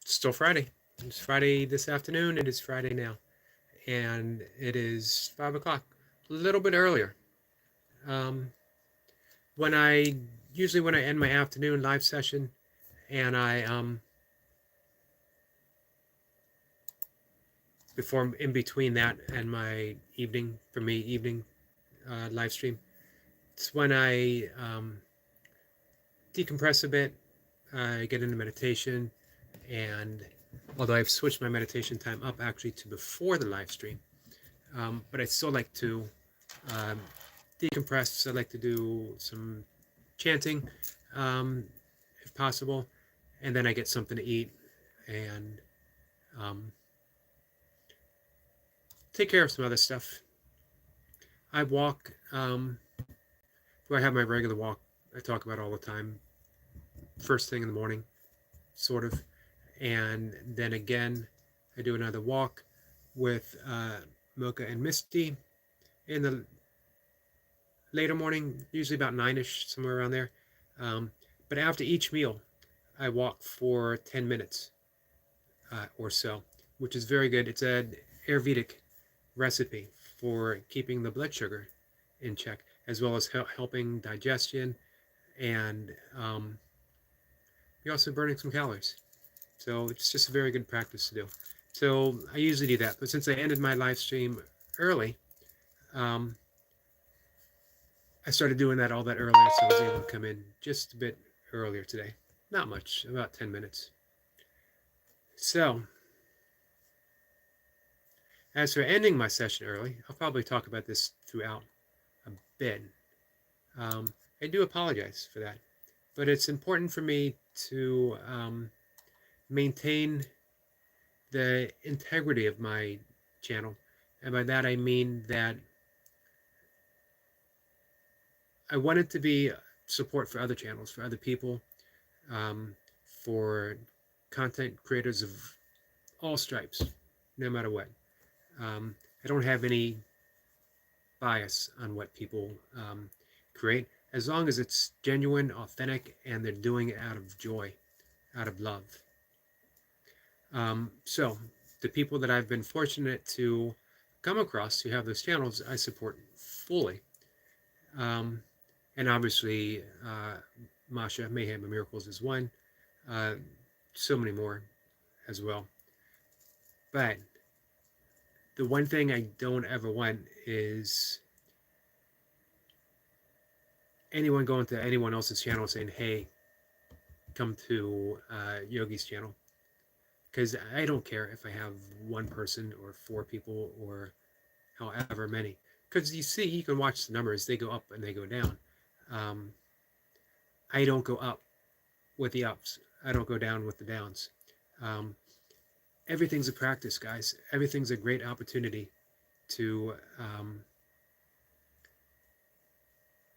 still Friday. It's Friday this afternoon. It is Friday now. And it is 5 o'clock. A little bit earlier. Um, when I usually when I end my afternoon live session and I before in between that and my evening for me evening live stream, it's when I decompress a bit. I get into meditation, and although I've switched my meditation time up actually to before the live stream, but I still like to um, decompress. I like to do some chanting, um, if possible, and then I get something to eat and um, take care of some other stuff. I walk. I have my regular walk I talk about all the time, first thing in the morning, sort of, and then again I do another walk with Mocha and Misty in the later morning, usually about 9ish, somewhere around there. But after each meal, I walk for 10 minutes or so, which is very good. It's an Ayurvedic recipe for keeping the blood sugar in check, as well as helping digestion, and you're also burning some calories. So it's just a very good practice to do. So I usually do that, but since I ended my live stream early, um, I started doing that all that earlier, so I was able to come in just a bit earlier today. Not much, about 10 minutes. So, as for ending my session early, I'll probably talk about this throughout a bit. Um, I do apologize for that, but it's important for me to maintain the integrity of my channel. And by that I mean that I want it to be support for other channels, for other people, for content creators of all stripes, no matter what. I don't have any bias on what people create, as long as it's genuine, authentic, and they're doing it out of joy, out of love. So the people that I've been fortunate to come across who have those channels, I support fully. And obviously, Masha, Mayhem and Miracles is one. So many more as well. But the one thing I don't ever want is anyone going to anyone else's channel saying, hey, come to Yogi's channel. Because I don't care if I have one person or 4 people or however many. Because you can watch the numbers, they go up and they go down. I don't go up with the ups. I don't go down with the downs. Everything's a practice, guys. Everything's a great opportunity to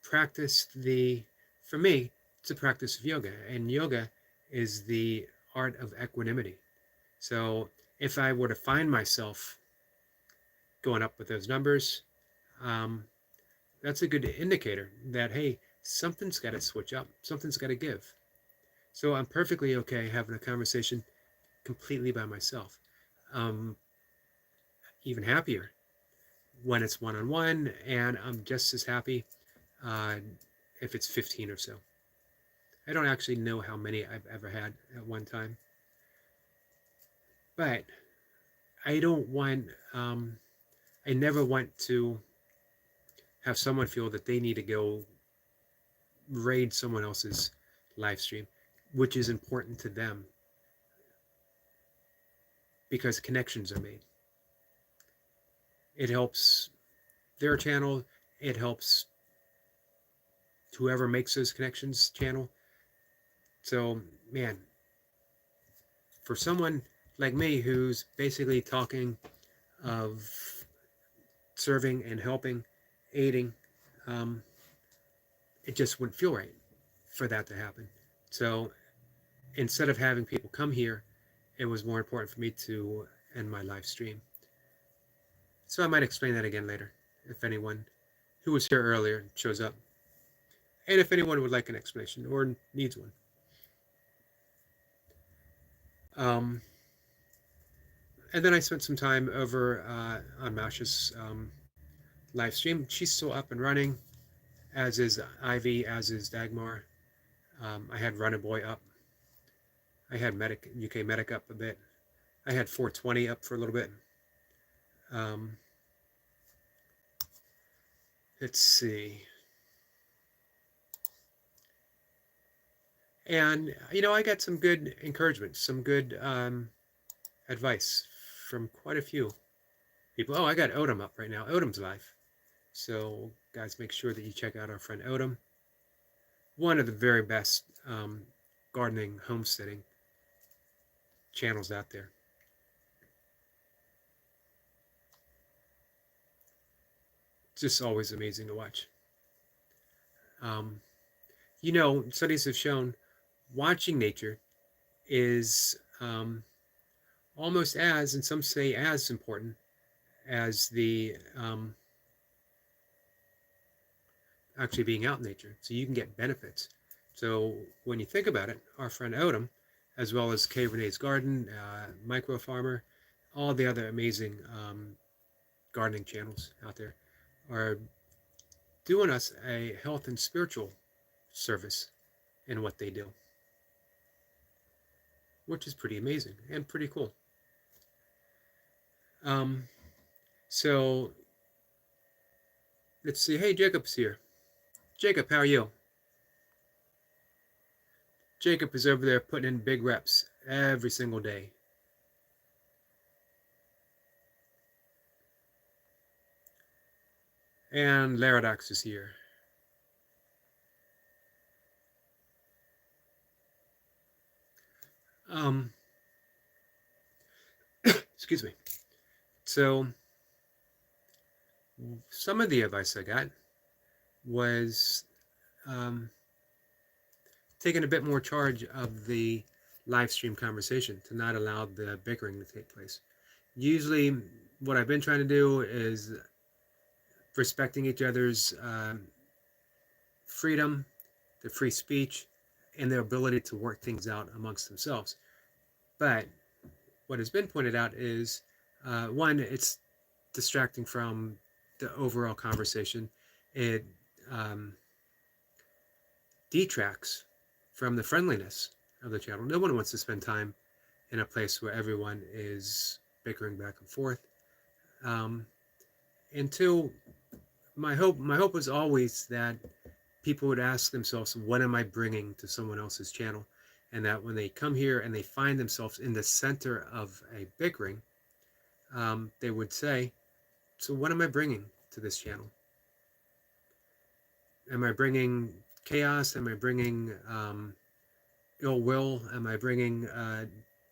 practice for me, it's a practice of yoga. And yoga is the art of equanimity. So if I were to find myself going up with those numbers, that's a good indicator that, hey, something's got to switch up. Something's got to give. So I'm perfectly okay having a conversation completely by myself. Even happier when it's one-on-one, and I'm just as happy if it's 15 or so. I don't actually know how many I've ever had at one time, but I don't want, I never want to have someone feel that they need to go raid someone else's live stream, which is important to them because connections are made. It helps their channel. It helps whoever makes those connections channel. So, man, for someone like me who's basically talking of serving and helping, aiding, it just wouldn't feel right for that to happen. So instead of having people come here, it was more important for me to end my live stream. So I might explain that again later if anyone who was here earlier shows up. And if anyone would like an explanation or needs one. Um, and then I spent some time over on Masha's live stream. She's still up and running, as is Ivy, as is Dagmar. I had Runner Boy up. I had UK Medic up a bit. I had 420 up for a little bit. Um, let's see. And, I got some good encouragement, some good advice from quite a few people. Oh, I got Odom up right now. Odom's live. So, guys, make sure that you check out our friend Odom. One of the very best gardening, homesteading channels out there. Just always amazing to watch. Studies have shown watching nature is almost as, and some say as important as the actually being out in nature. So you can get benefits. So when you think about it, our friend Odom, as well as Kay Renee's Garden, Micro Farmer, all the other amazing gardening channels out there are doing us a health and spiritual service in what they do, which is pretty amazing and pretty cool. So let's see. Hey, Jacob's here. Jacob, how are you? Jacob is over there putting in big reps every single day. And Laradox is here. Excuse me. So some of the advice I got was taking a bit more charge of the live stream conversation to not allow the bickering to take place. Usually what I've been trying to do is respecting each other's freedom, their free speech, and their ability to work things out amongst themselves. But what has been pointed out is, one, it's distracting from the overall conversation. It detracts from the friendliness of the channel. No one wants to spend time in a place where everyone is bickering back and forth. And two, my hope was always that people would ask themselves, what am I bringing to someone else's channel? And that when they come here and they find themselves in the center of a bickering, they would say, so what am I bringing to this channel? Am I bringing chaos? Am I bringing ill will? Am I bringing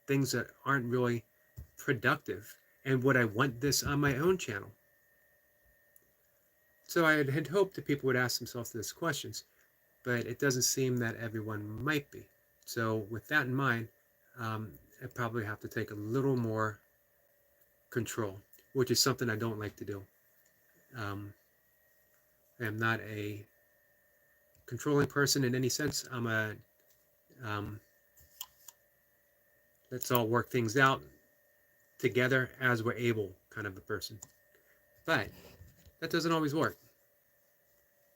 things that aren't really productive? And would I want this on my own channel? So I had hoped that people would ask themselves these questions, but it doesn't seem that everyone might be. So with that in mind, I probably have to take a little more control, which is something I don't like to do. I am not a controlling person in any sense. I'm a let's all work things out together as we're able kind of a person. But that doesn't always work,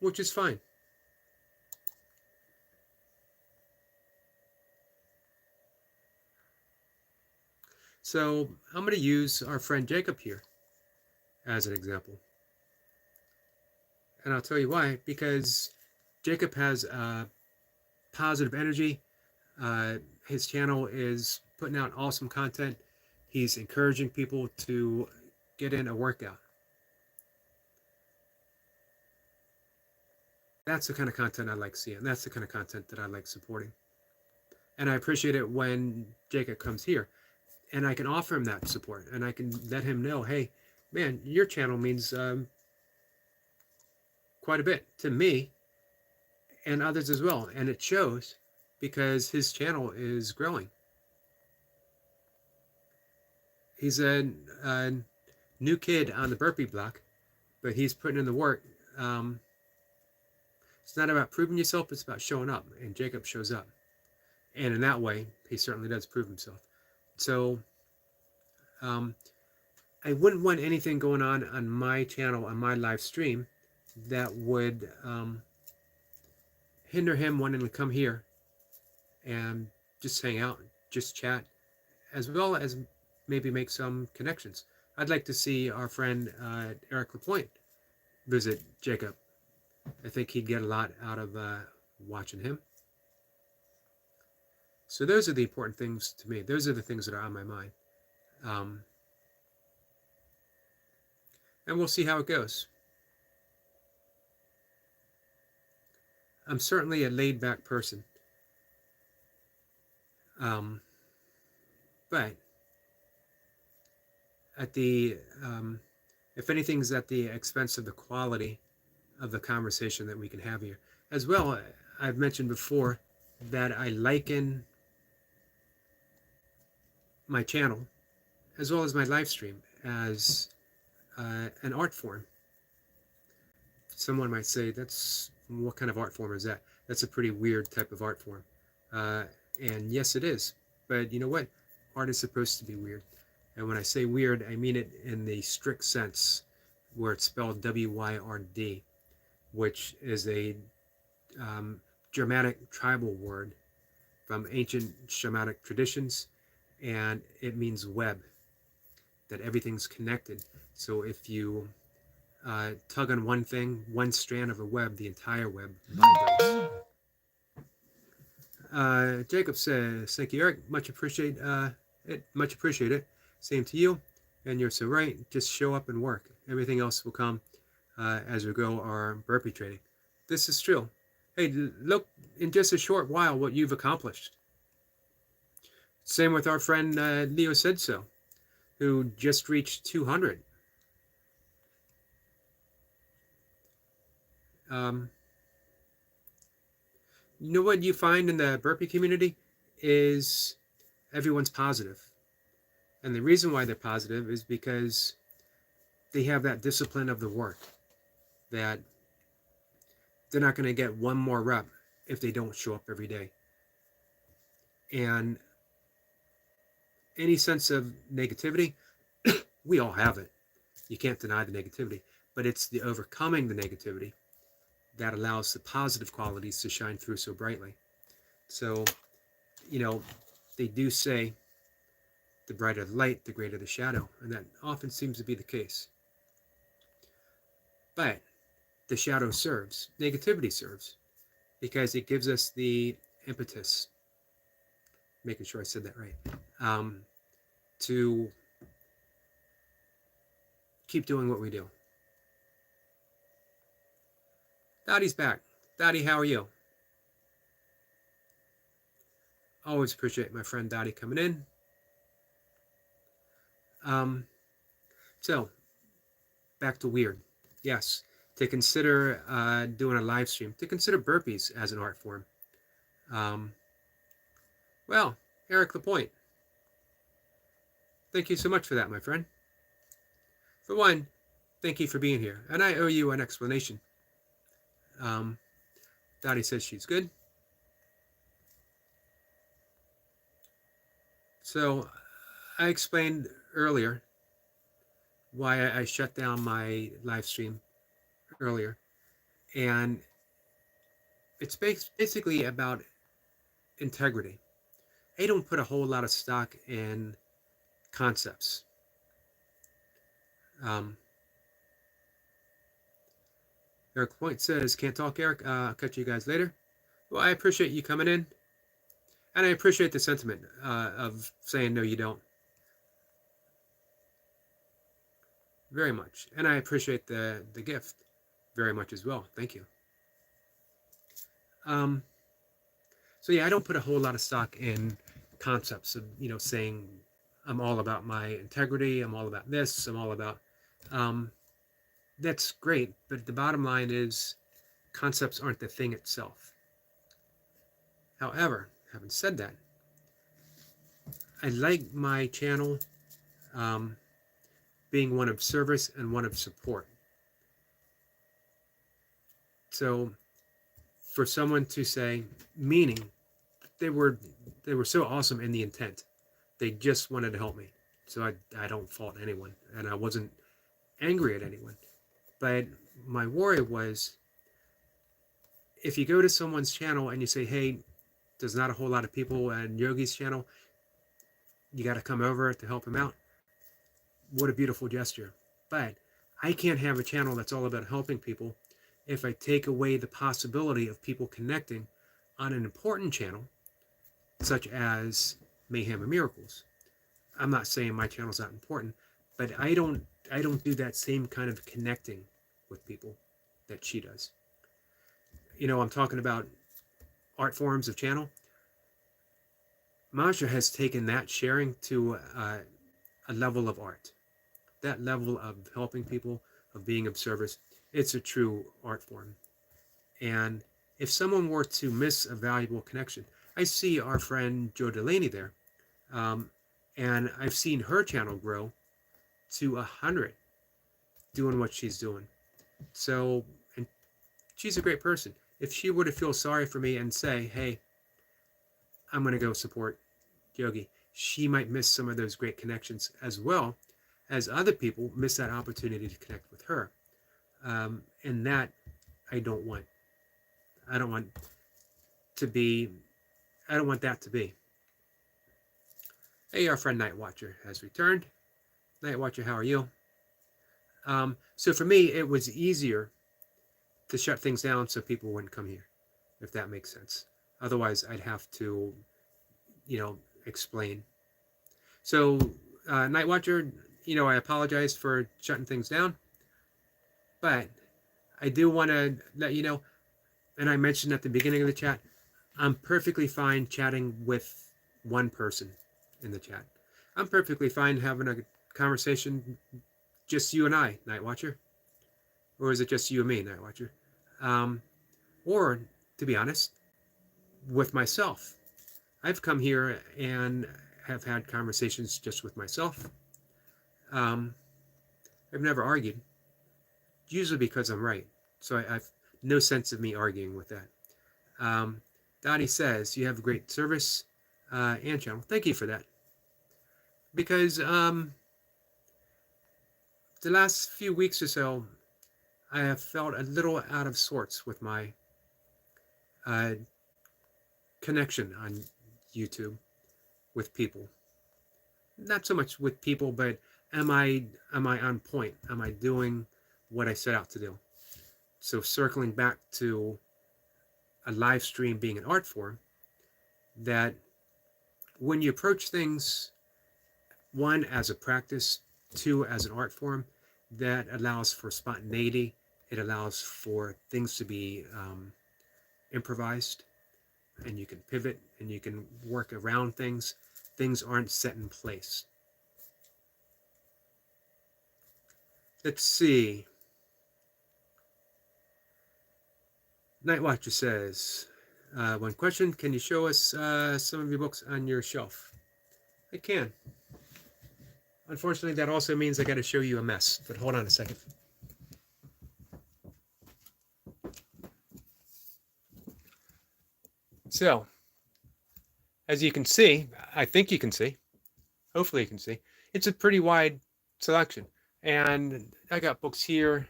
which is fine. So I'm going to use our friend Jacob here as an example. And I'll tell you why, because Jacob has positive energy. His channel is putting out awesome content. He's encouraging people to get in a workout. That's the kind of content I like seeing. That's the kind of content that I like supporting. And I appreciate it when Jacob comes here and I can offer him that support and I can let him know, hey, man, your channel means quite a bit to me and others as well. And it shows because his channel is growing. He's a new kid on the burpee block, but he's putting in the work. It's not about proving yourself, it's about showing up. And Jacob shows up. And in that way, he certainly does prove himself. So um, I wouldn't want anything going on my channel, on my live stream, that would hinder him wanting to come here and just hang out, just chat, as well as maybe make some connections. I'd like to see our friend Eric Lapointe visit Jacob. I think he'd get a lot out of watching him. So those are the important things to me. Those are the things that are on my mind. And we'll see how it goes. I'm certainly a laid-back person. But at the if anything's at the expense of the quality of the conversation that we can have here. As well, I've mentioned before that I liken my channel as well as my live stream as an art form. Someone might say, that's what kind of art form is that? That's a pretty weird type of art form. And yes, it is. But you know what? Art is supposed to be weird. And when I say weird, I mean it in the strict sense where it's spelled W-Y-R-D, which is a Germanic tribal word from ancient shamanic traditions, and it means web, that everything's connected. So if you tug on one thing, one strand of a web, the entire web vibrates. Jacob says, "Thank you, Eric. Much appreciate it. Much appreciate it. Same to you. And you're so right. Just show up and work. Everything else will come as we go our burpee training." This is true. Hey, look in just a short while what you've accomplished. Same with our friend Leo Said So, who just reached 200. You know what you find in the burpee community is everyone's positive. And the reason why they're positive is because they have that discipline of the work, that they're not going to get one more rep if they don't show up every day. And any sense of negativity, we all have it. You can't deny the negativity, but it's the overcoming the negativity that allows the positive qualities to shine through so brightly. So, you know, they do say the brighter the light, the greater the shadow, and that often seems to be the case. But the shadow serves, negativity serves, because it gives us the impetus, making sure I said that right, to keep doing what we do. Dottie's back. Dottie, how are you? Always appreciate my friend Dottie coming in. So, back to weird. Yes, to consider doing a live stream, to consider burpees as an art form. Well, Eric Lapointe, thank you so much for that, my friend. For one, thank you for being here, and I owe you an explanation. Dottie says she's good. So I explained earlier why I shut down my live stream earlier, and it's basically about integrity. I don't put a whole lot of stock in concepts. Eric Point says, "Can't talk, Eric. I'll catch you guys later." Well, I appreciate you coming in, and I appreciate the sentiment of saying no, you don't. Very much, and I appreciate the gift very much as well. Thank you. So yeah, I don't put a whole lot of stock in concepts of, you know, saying I'm all about my integrity, I'm all about this, I'm all about that's great, but the bottom line is concepts aren't the thing itself. However, having said that, I like my channel being one of service and one of support. So for someone to say, meaning they were so awesome in the intent, They just wanted to help me. So I don't fault anyone. And I wasn't angry at anyone. But my worry was, if you go to someone's channel and you say, hey, there's not a whole lot of people on Yogi's channel, you got to come over to help him out. What a beautiful gesture. But I can't have a channel that's all about helping people if I take away the possibility of people connecting on an important channel, such as Mayhem and Miracles. I'm not saying my channel's not important, but I don't do that same kind of connecting with people that she does. You know, I'm talking about art forms of channel. Masha has taken that sharing to a level of art. That level of helping people, of being of service, it's a true art form. And if someone were to miss a valuable connection, I see our friend Jo Delaney there, and I've seen her channel grow to 100 doing what she's doing. So, and she's a great person. If she were to feel sorry for me and say, hey, I'm going to go support Yogi, she might miss some of those great connections, as well as other people miss that opportunity to connect with her. And that I don't want. I don't want that to be. Hey, our friend Night Watcher has returned. Night Watcher, how are you? So for me, it was easier to shut things down so people wouldn't come here, if that makes sense. Otherwise, I'd have to, explain. So, Night Watcher, I apologize for shutting things down, but I do want to let you know, and I mentioned at the beginning of the chat, I'm perfectly fine chatting with one person in the chat. I'm perfectly fine having a conversation, just you and I, Night Watcher. Or is it just you and me, Night Watcher? Or, to be honest, with myself. I've come here and have had conversations just with myself. I've never argued, usually because I'm right. So I've no sense of me arguing with that. Dottie says, you have a great service and channel. Thank you for that. Because the last few weeks or so, I have felt a little out of sorts with my connection on YouTube with people. Not so much with people, but am I on point? Am I doing what I set out to do? So circling back to a live stream being an art form, that when you approach things, one, as a practice, two, as an art form, that allows for spontaneity. It allows for things to be improvised, and you can pivot and you can work around things. Things aren't set in place. Let's see. Night Watcher says, one question, can you show us some of your books on your shelf? I can. Unfortunately, that also means I got to show you a mess, but hold on a second. So, as you can see, I think you can see, hopefully you can see, it's a pretty wide selection. And I got books here,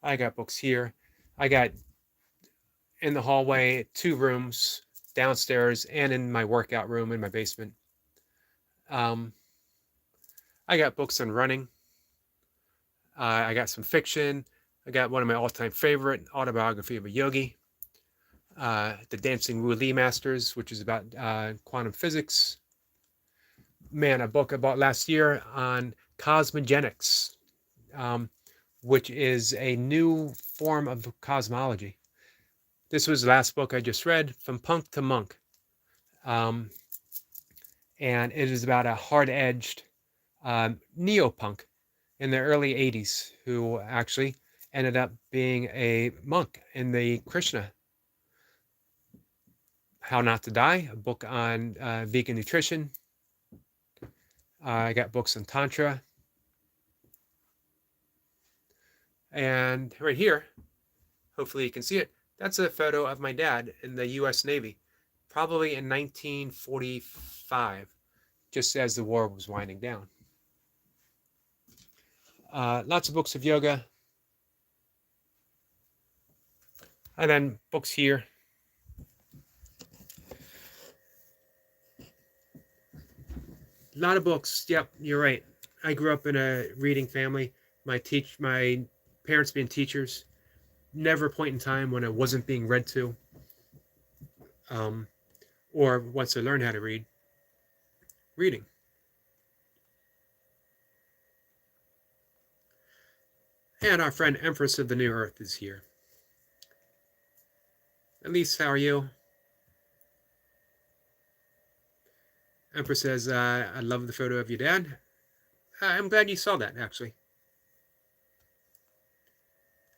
I got books here, I got in the hallway, 2 rooms, downstairs, and in my workout room in my basement. I got books on running. I got some fiction. I got one of my all-time favorite, Autobiography of a Yogi. The Dancing Wu Li Masters, which is about quantum physics. Man, a book I bought last year on cosmogenics, which is a new form of cosmology. This was the last book I just read, From Punk to Monk. And it is about a hard-edged neopunk in the early 80s who actually ended up being a monk in the Krishna. How Not to Die, a book on vegan nutrition. I got books on Tantra. And right here, hopefully you can see it, that's a photo of my dad in the U.S. Navy, probably in 1945, just as the war was winding down. Lots of books of yoga. And then books here. A lot of books. Yep, you're right. I grew up in a reading family. My parents being teachers. Never a point in time when it wasn't being read to. Or once I learned how to read, reading. And our friend Empress of the New Earth is here. Elise, how are you? Empress says, I love the photo of your dad. I'm glad you saw that, actually.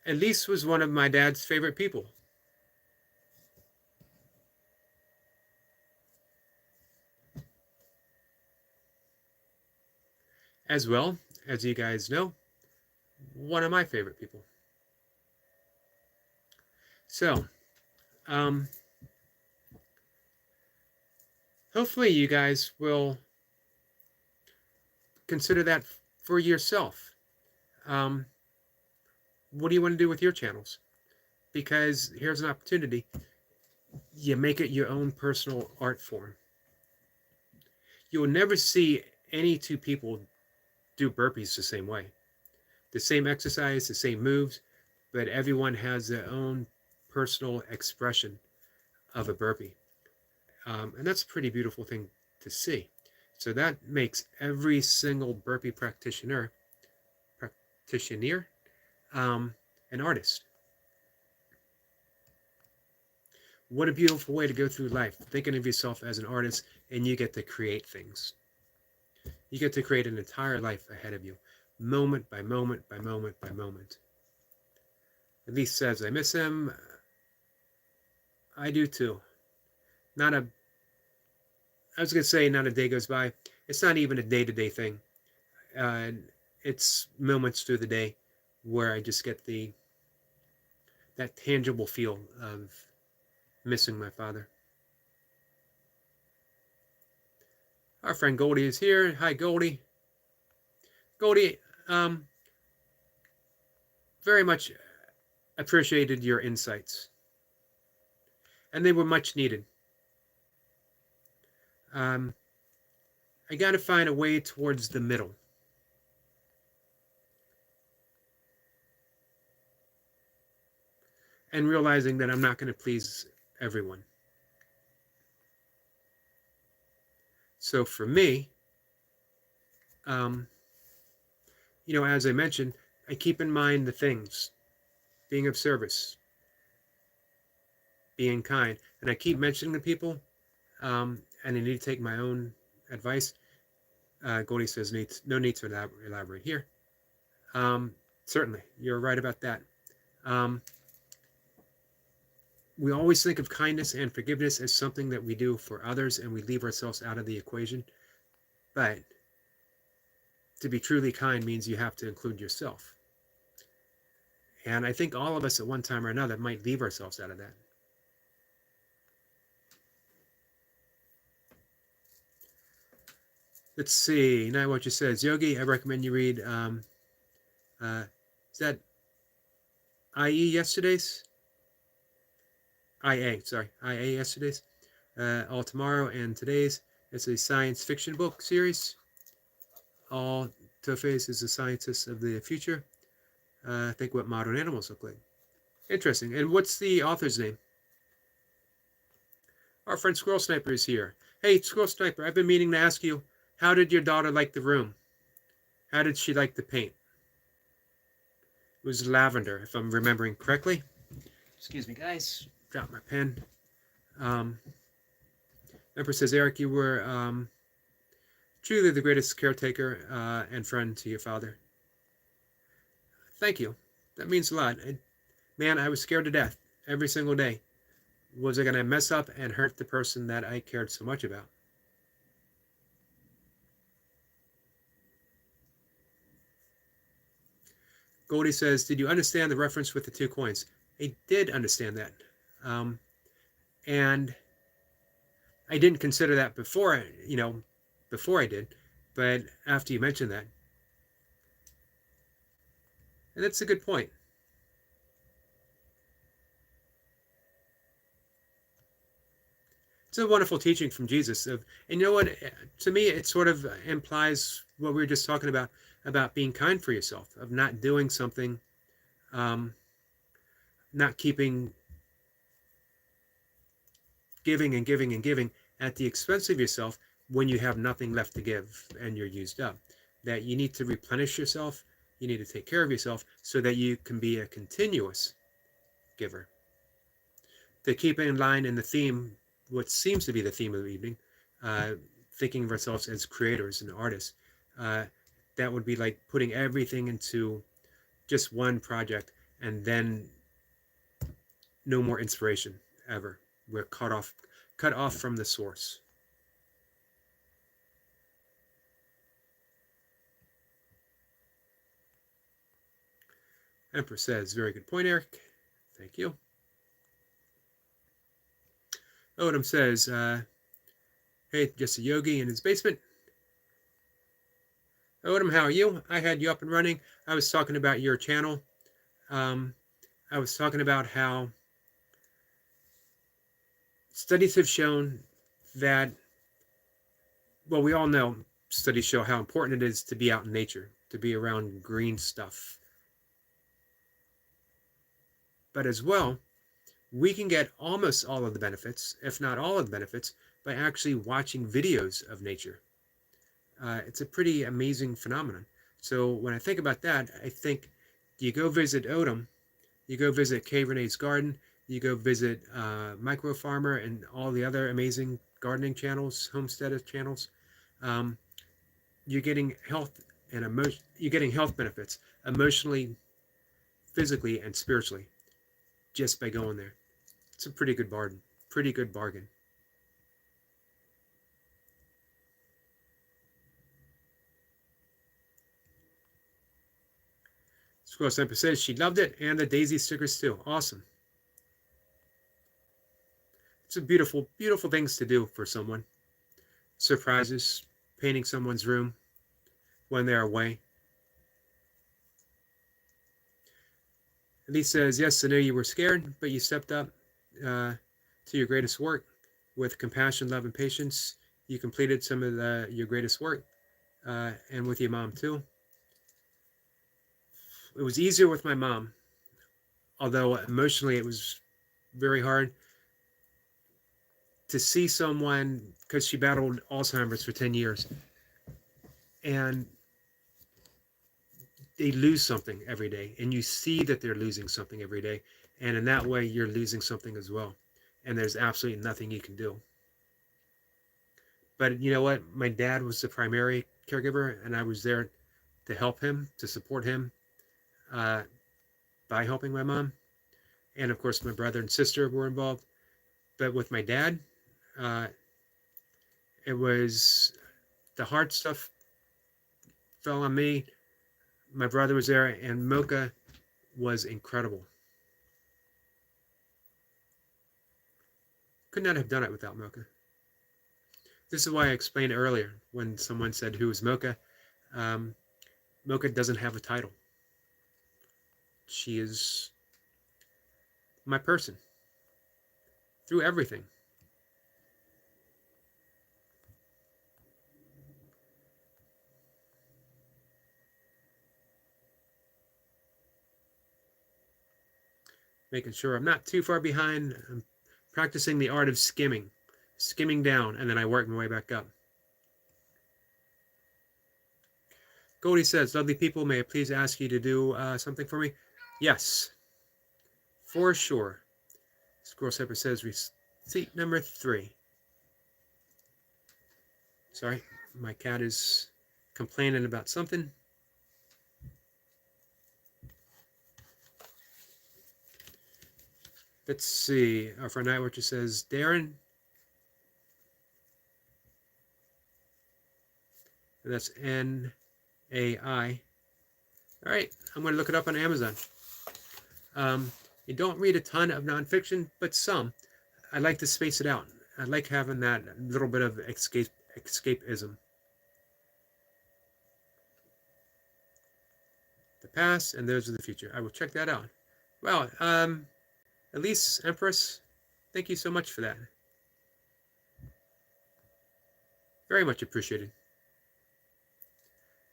Elise was one of my dad's favorite people. As well, as you guys know, one of my favorite people. So, hopefully you guys will consider that for yourself. What do you want to do with your channels? Because here's an opportunity. You make it your own personal art form. You will never see any two people do burpees the same way. The same exercise, the same moves, but everyone has their own personal expression of a burpee. And that's a pretty beautiful thing to see. So that makes every single burpee practitioner an artist. What a beautiful way to go through life, thinking of yourself as an artist, and you get to create things. You get to create an entire life ahead of you, moment by moment by moment by moment. Elise says, I miss him. I do too. I was going to say not a day goes by. It's not even a day-to-day thing. It's moments through the day where I just get that tangible feel of missing my father. Our friend Goldie is here. Hi, Goldie. Goldie, very much appreciated your insights. And they were much needed. I got to find a way towards the middle. And realizing that I'm not going to please everyone. So for me, as I mentioned, I keep in mind the things, being of service, being kind, and I keep mentioning to people, and I need to take my own advice. Goldie says, no need to elaborate here. Certainly, you're right about that. We always think of kindness and forgiveness as something that we do for others, and we leave ourselves out of the equation. But to be truly kind means you have to include yourself. And I think all of us at one time or another might leave ourselves out of that. Let's see. Now what you says, Yogi, I recommend you read, is that IE yesterday's? IA yesterday's, all tomorrow and today's. It's a science fiction book series. All Tofes is a scientist of the future. Think what modern animals look like. Interesting. And what's the author's name? Our friend Squirrel Sniper is here. Hey, Squirrel Sniper, I've been meaning to ask you, how did your daughter like the room? How did she like the paint? It was lavender, if I'm remembering correctly. Excuse me, guys. Drop my pen. Empress says, Eric, you were truly the greatest caretaker and friend to your father. Thank you. That means a lot. Man, I was scared to death every single day. Was I going to mess up and hurt the person that I cared so much about? Goldie says, did you understand the reference with the 2 coins? I did understand that. And I didn't consider that before, before I did, but after you mentioned that, and that's a good point. It's a wonderful teaching from Jesus of, and you know what? To me, it sort of implies what we were just talking about being kind for yourself, of not doing something, um, not keeping giving and giving and giving at the expense of yourself when you have nothing left to give and you're used up. That you need to replenish yourself. You need to take care of yourself so that you can be a continuous giver. To keep in line in the theme, what seems to be the theme of the evening, uh, thinking of ourselves as creators and artists, uh, that would be like putting everything into just one project and then no more inspiration ever. We're cut off from the source. Emperor says, very good point, Eric. Thank you. Odom says, hey, just a Yogi in his basement. Odom, how are you? I had you up and running. I was talking about your channel. I was talking about how studies have shown that, well, we all know studies show how important it is to be out in nature, to be around green stuff. But as well, we can get almost all of the benefits, if not all of the benefits, by actually watching videos of nature. It's a pretty amazing phenomenon. So when I think about that, I think you go visit Odom, you go visit Kay Renee's garden, you go visit Micro Farmer and all the other amazing gardening channels, homestead channels. You're getting health and emotion. You're getting health benefits emotionally, physically, and spiritually just by going there. It's a pretty good bargain. Pretty good bargain. Squirrel Semper says she loved it and the daisy stickers too. Awesome. It's a beautiful, beautiful things to do for someone. Surprises, painting someone's room when they're away. Elise says, yes, I know you were scared, but you stepped up to your greatest work with compassion, love, and patience. You completed some of your greatest work, and with your mom too. It was easier with my mom, although emotionally it was very hard to see someone, because she battled Alzheimer's for 10 years, and they lose something every day, and you see that they're losing something every day, and in that way you're losing something as well, and there's absolutely nothing you can do. But you know what, my dad was the primary caregiver, and I was there to help him, to support him, by helping my mom, and of course my brother and sister were involved. But with my dad, it was the hard stuff fell on me. My brother was there, and Mocha was incredible. Could not have done it without Mocha. This is why I explained earlier when someone said, who is Mocha? Mocha doesn't have a title. She is my person through everything. Making sure I'm not too far behind. I'm practicing the art of skimming down, and then I work my way back up. Goldie says, lovely people, may I please ask you to do something for me? Yes, for sure. Squirrel Sepper says, receipt number 3. Sorry, my cat is complaining about something. Let's see. Our friend Night Watcher says, Darren. And that's N-A-I. All right, I'm going to look it up on Amazon. You don't read a ton of nonfiction, but some. I like to space it out. I like having that little bit of escapism. the past, and those are the future. I will check that out. Well, Elise, Empress, thank you so much for that. Very much appreciated.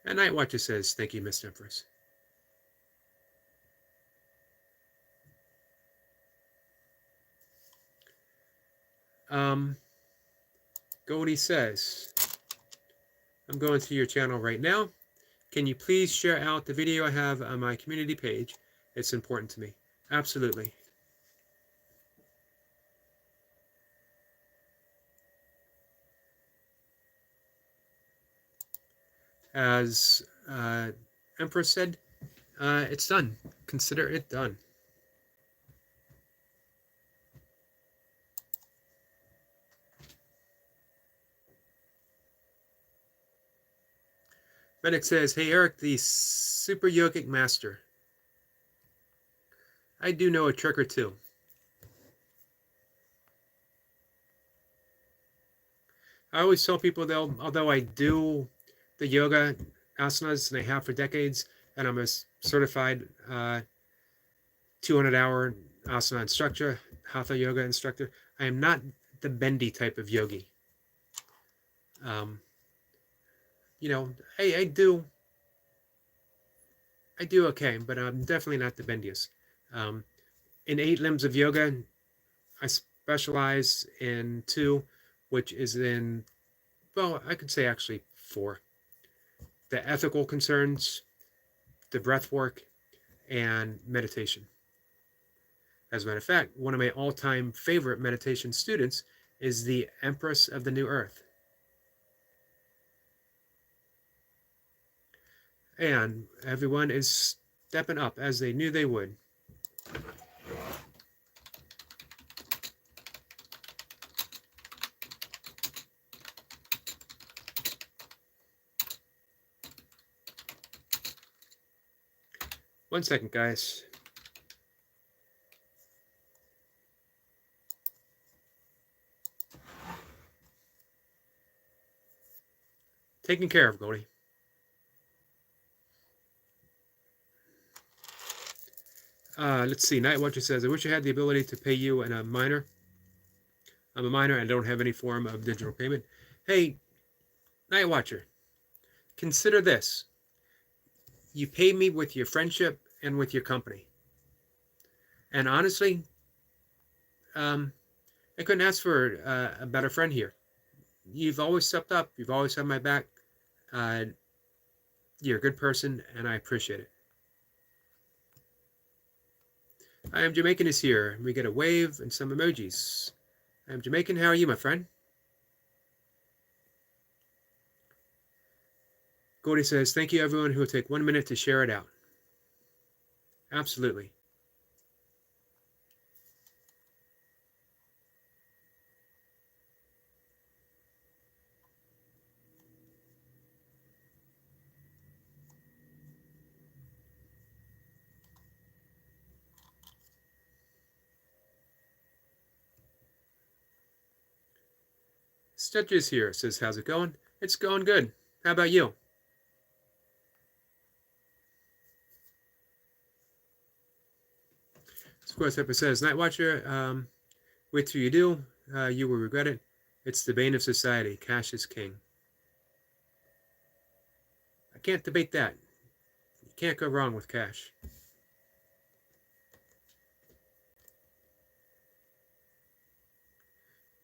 And Night Watcher says, thank you, Mr. Empress. Goldie says, I'm going to your channel right now. Can you please share out the video I have on my community page? It's important to me. Absolutely. As Empress said, it's done. Consider it done. Medic says, hey Eric, the super yogic master. I do know a trick or two. I always tell people, though, although I do the yoga asanas and I have for decades, and I'm a certified 200-hour asana instructor, hatha yoga instructor, I am not the bendy type of yogi. You know, I do okay, but I'm definitely not the bendiest. In 8 limbs of yoga, I specialize in 2, which is in, well, I could say actually 4. The ethical concerns, the breath work, and meditation. As a matter of fact, one of my all-time favorite meditation students is the Empress of the New Earth. And everyone is stepping up as they knew they would. One second, guys. Taken care of, Goldie. Let's see. Night Watcher says, I wish I had the ability to pay you in a minor. I'm a minor and don't have any form of digital payment. Hey, Night Watcher, consider this. You pay me with your friendship and with your company. And honestly, I couldn't ask for a better friend here. You've always stepped up. You've always had my back. You're a good person, and I appreciate it. I am Jamaican is here. We get a wave and some emojis. I am Jamaican. How are you, my friend? Goldie says, thank you, everyone who will take 1 minute to share it out. Absolutely. Stitches here says, how's it going? It's going good. How about you? Square Pepper says, Night Watcher, wait till you do. You will regret it. It's the bane of society. Cash is king. I can't debate that. You can't go wrong with cash.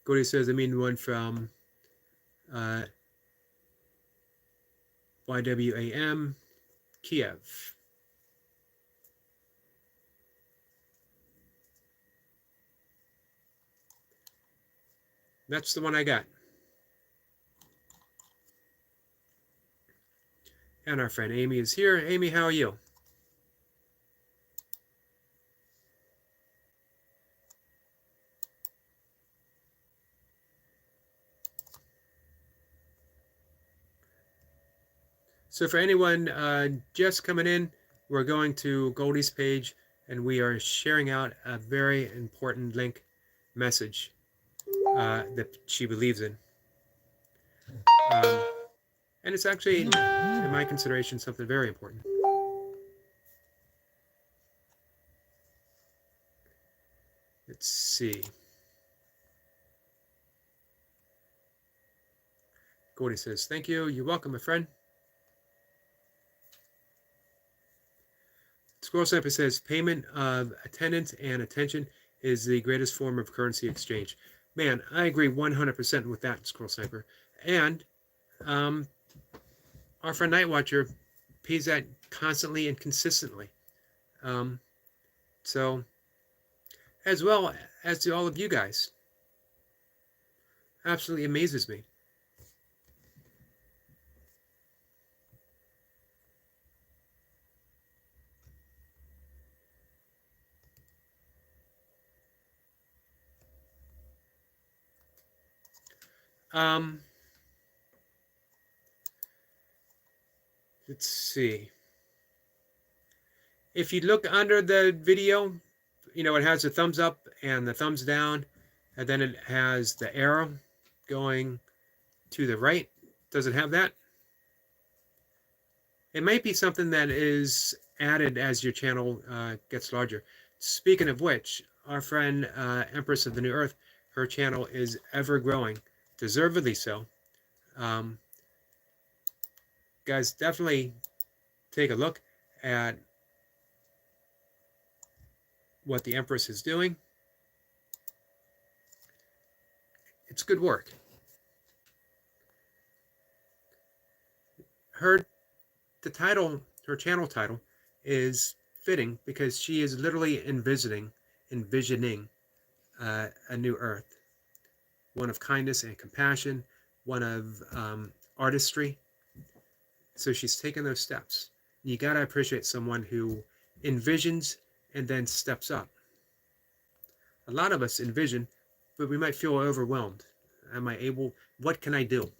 Goldie says, I mean one from YWAM, Kiev. That's the one I got. And our friend Amy is here. Amy, how are you? So for anyone just coming in, we're going to Goldie's page and we are sharing out a very important link message that she believes in. And it's actually, in my consideration, something very important. Let's see. Gordy says, thank you. You're welcome, my friend. Squirrel Sniper says, payment of attendance and attention is the greatest form of currency exchange. Man, I agree 100% with that, Squirrel Sniper. And our friend Nightwatcher pays that constantly and consistently. So, as well as to all of you guys. Absolutely amazes me. Let's see. If you look under the video, you know, it has the thumbs up and the thumbs down, and then it has the arrow going to the right. Does it have that? It might be something that is added as your channel gets larger. Speaking of which, our friend Empress of the New Earth, her channel is ever growing, deservedly so. Guys, definitely take a look at what the Empress is doing. It's good work. Her channel title is fitting because she is literally envisioning a new earth, one of kindness and compassion, one of artistry. So she's taken those steps. You got to appreciate someone who envisions and then steps up. A lot of us envision, but we might feel overwhelmed. Am I able? What can I do?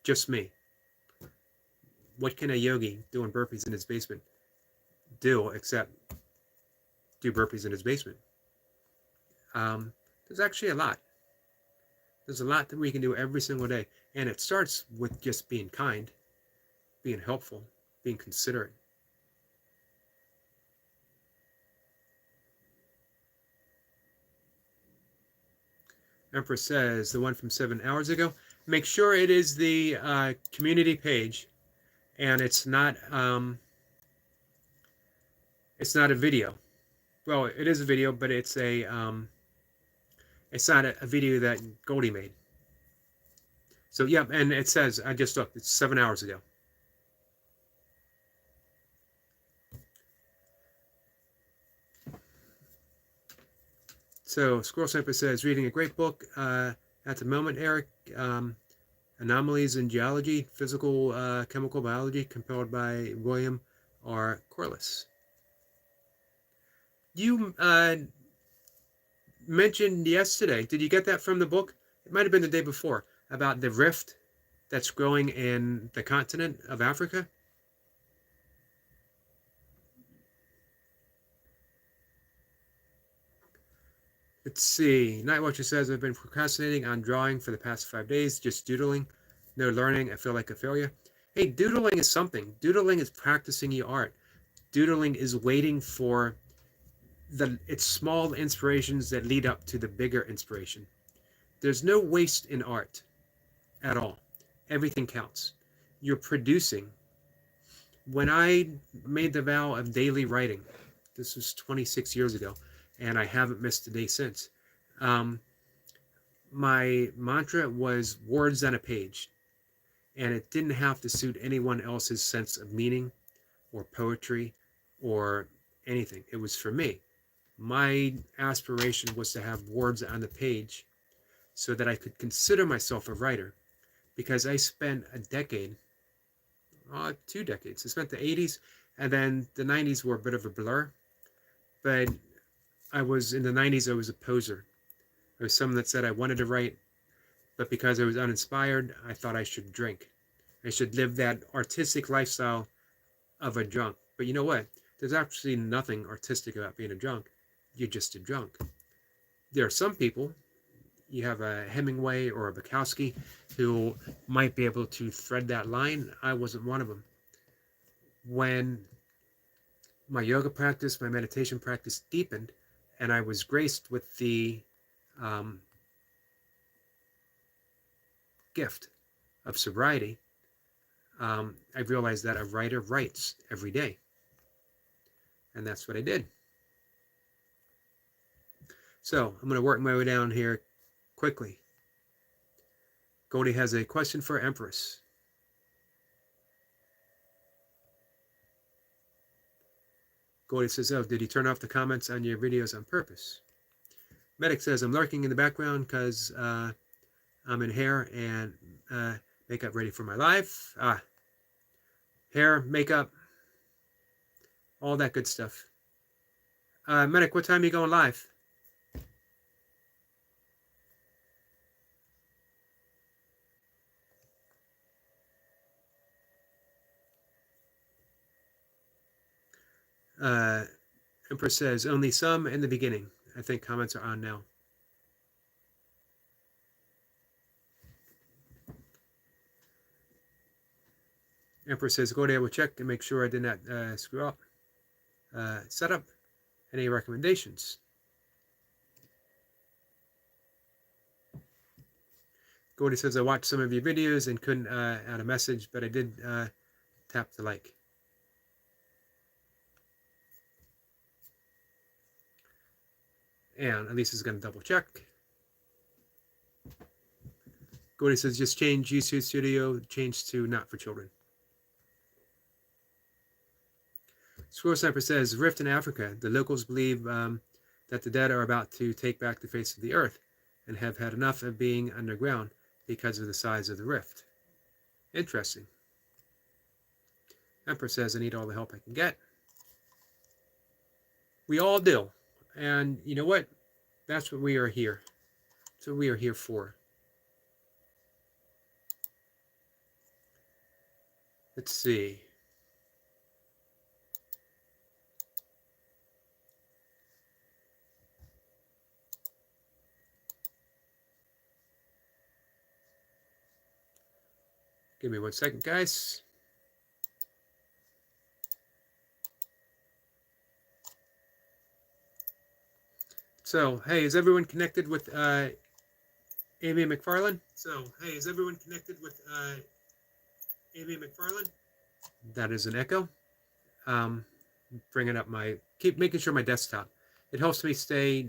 Just me. What can a yogi doing burpees in his basement do except do burpees in his basement? There's actually a lot. There's a lot that we can do every single day. And it starts with just being kind, being helpful, being considerate. Empress says, the one from 7 hours ago. Make sure it is the community page, and it's not a video. Well, it is a video, but it's not a video that Goldie made. So yeah, and it says, I just looked, it's 7 hours ago. So Squirrel Sniper says, reading a great book at the moment, Eric. Anomalies in Geology, Physical Chemical Biology, compiled by William R. Corliss. You mentioned yesterday, did you get that from the book? It might have been the day before, about the rift that's growing in the continent of Africa. Let's see. Nightwatcher says, I've been procrastinating on drawing for the past 5 days, just doodling. No learning. I feel like a failure. Hey, doodling is something. Doodling is practicing your art. Doodling is waiting for it's small inspirations that lead up to the bigger inspiration. There's no waste in art at all. Everything counts. You're producing. When I made the vow of daily writing, this was 26 years ago, and I haven't missed a day since. My mantra was words on a page, and it didn't have to suit anyone else's sense of meaning or poetry or anything. It was for me. My aspiration was to have words on the page so that I could consider myself a writer, because I spent a decade, 2 decades. I spent the 80s, and then the 90s were a bit of a blur. But in the 90s, I was a poser. I was someone that said I wanted to write, but because I was uninspired, I thought I should drink. I should live that artistic lifestyle of a drunk. But you know what? There's actually nothing artistic about being a drunk. You're just a drunk. There are some people, you have a Hemingway or a Bukowski, who might be able to thread that line. I wasn't one of them. When my yoga practice, my meditation practice deepened, and I was graced with the gift of sobriety, I realized that a writer writes every day. And that's what I did. So I'm going to work my way down here quickly. Goldie has a question for Empress. Goldie says, oh, did you turn off the comments on your videos on purpose? Medic says, I'm lurking in the background because I'm in hair and makeup ready for my life. Hair, makeup, all that good stuff. Medic, what time are you going live? Empress says, only some in the beginning. I think comments are on now. Empress says, go there, we'll check and make sure I did not screw up. Setup. Any recommendations? Gordy says, I watched some of your videos and couldn't add a message, but I did tap the like. And Elisa's going to double check. Gordy says, just change YouTube Studio, change to not for children. Squirrel Sniper says, rift in Africa. The locals believe that the dead are about to take back the face of the earth and have had enough of being underground because of the size of the rift. Interesting. Emperor says, I need all the help I can get. We all do. And you know what? That's what we are here. That's what we are here for. Let's see. Give me 1 second, guys. So, hey, is everyone connected with Amy McFarland? Amy McFarland? That is an echo. Bringing up keep making sure my desktop. It helps me stay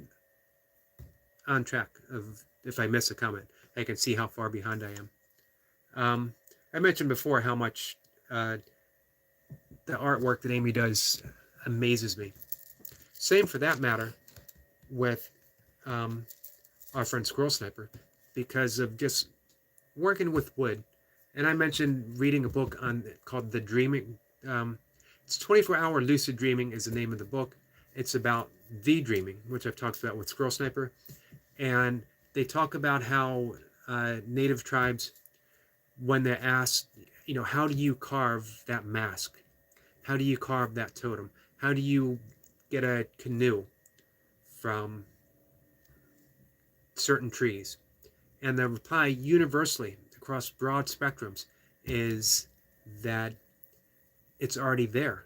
on track of if I miss a comment. I can see how far behind I am. I mentioned before how much the artwork that Amy does amazes me. Same for that matter with our friend Squirrel Sniper, because of just working with wood. And I mentioned reading a book called The Dreaming. It's 24-Hour Lucid Dreaming is the name of the book. It's about the dreaming, which I've talked about with Squirrel Sniper. And they talk about how native tribes, when they're asked, you know, how do you carve that mask? How do you carve that totem? How do you get a canoe from certain trees? And the reply universally across broad spectrums is that it's already there,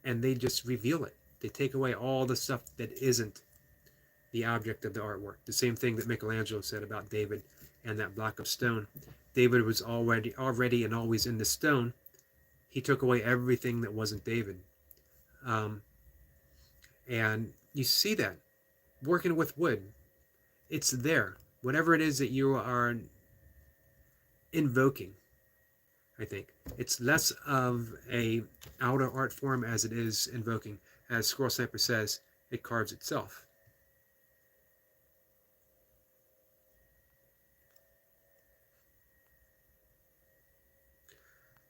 and they just reveal it. They take away all the stuff that isn't the object of the artwork. The same thing that Michelangelo said about David and that block of stone. David was already and always in the stone. He took away everything that wasn't David. And you see that working with wood. It's there. Whatever it is that you are invoking, I think. It's less of a outer art form as it is invoking. As Squirrel Sniper says, it carves itself.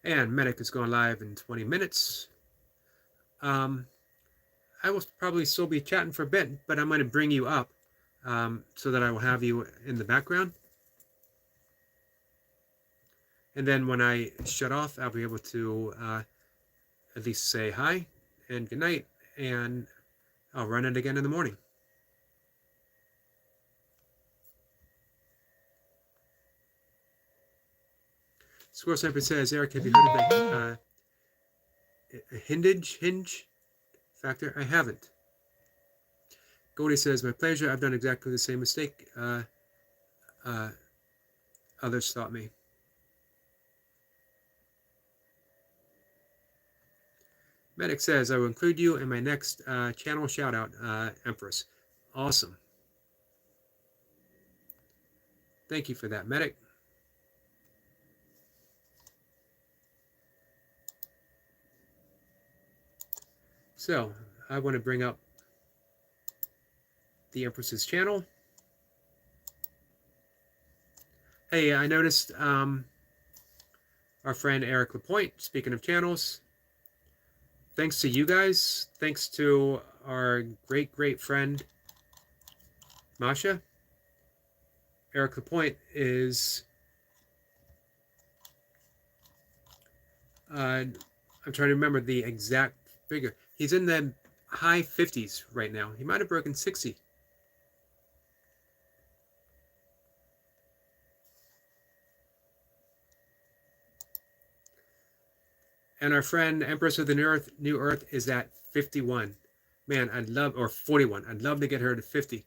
And Medic is going live in 20 minutes. I will probably still be chatting for a bit, but I'm going to bring you up so that I will have you in the background. And then when I shut off, I'll be able to at least say hi and good night, and I'll run it again in the morning. Squirrel Sniper says, Eric, have you heard of the hinge factor? I haven't. Goldie says, my pleasure. I've done exactly the same mistake others taught me. Medic says, I will include you in my next channel shout out, Empress. Awesome. Thank you for that, Medic. So, I want to bring up the Empress's channel. Hey, I noticed our friend Eric Lapointe, speaking of channels, thanks to you guys, thanks to our great friend Masha, Eric Lapointe is, I'm trying to remember the exact figure. He's in the high 50s right now. He might have broken 60. And our friend Empress of the New Earth is at 51. Man, I'd love, or 41. I'd love to get her to 50.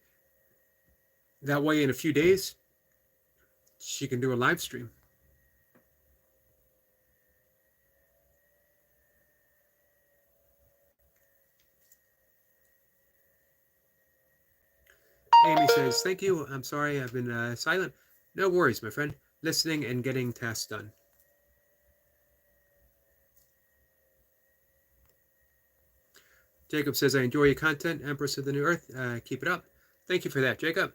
That way, in a few days, she can do a live stream. Amy says, thank you. I'm sorry I've been silent. No worries, my friend. Listening and getting tasks done. Jacob says, I enjoy your content, Empress of the New Earth. Keep it up. Thank you for that, Jacob.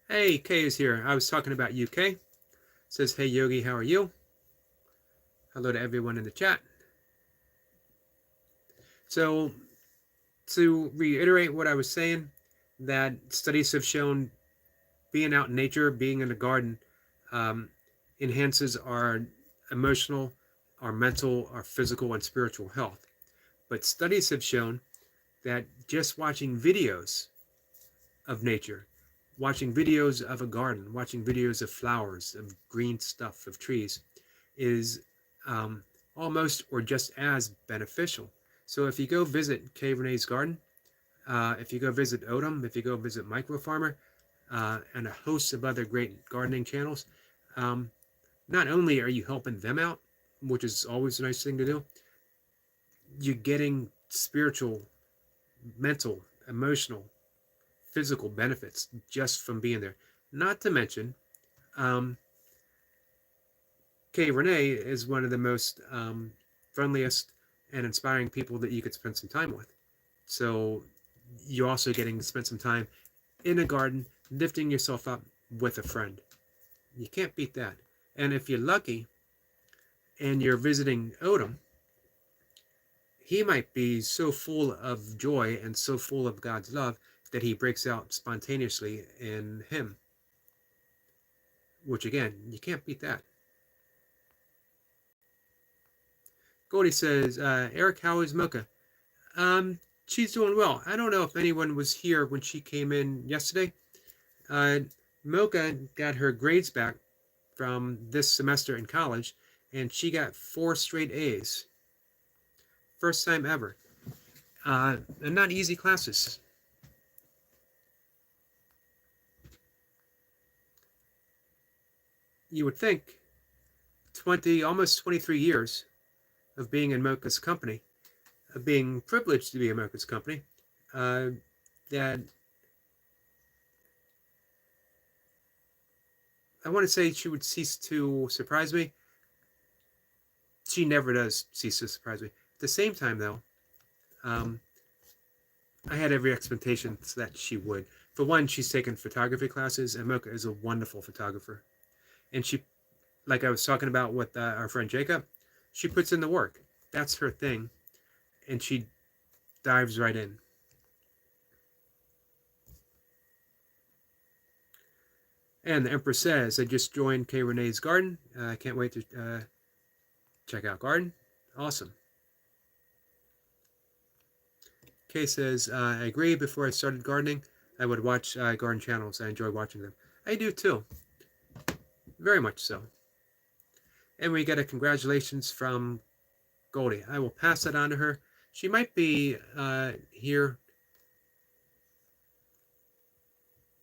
Hey, Kay is here. I was talking about you, Kay. Says, hey, Yogi, how are you? Hello to everyone in the chat. So, to reiterate what I was saying, that studies have shown being out in nature, being in a garden, enhances our emotional, our mental, our physical, and spiritual health. But studies have shown that just watching videos of nature, watching videos of a garden, watching videos of flowers, of green stuff, of trees, is almost or just as beneficial. So if you go visit Kay Renee's garden, if you go visit Odom, if you go visit Micro Farmer, and a host of other great gardening channels, not only are you helping them out, which is always a nice thing to do, you're getting spiritual, mental, emotional, physical benefits just from being there. Not to mention, Kay Renee is one of the most friendliest and inspiring people that you could spend some time with. So you're also getting to spend some time in a garden, lifting yourself up with a friend. You can't beat that. And if you're lucky and you're visiting Odom, he might be so full of joy and so full of God's love that he breaks out spontaneously in him. Which again, you can't beat that. Goldie says, Eric, how is Mocha? She's doing well. I don't know if anyone was here when she came in yesterday. Mocha got her grades back from this semester in college, and she got 4 straight A's. First time ever. And not easy classes. You would think almost 23 years of being in Mocha's company, of being privileged to be in Mocha's company, that I want to say she would cease to surprise me. She never does cease to surprise me. At the same time, though, I had every expectation that she would. For one, she's taken photography classes, and Mocha is a wonderful photographer. And she, like I was talking about with our friend Jacob, she puts in the work. That's her thing. And she dives right in. And the Empress says, I just joined Kay Renee's garden. I can't wait to check out garden. Awesome. Kay says, I agree. Before I started gardening, I would watch garden channels. I enjoy watching them. I do too. Very much so. And we get a congratulations from Goldie. I will pass that on to her. She might be here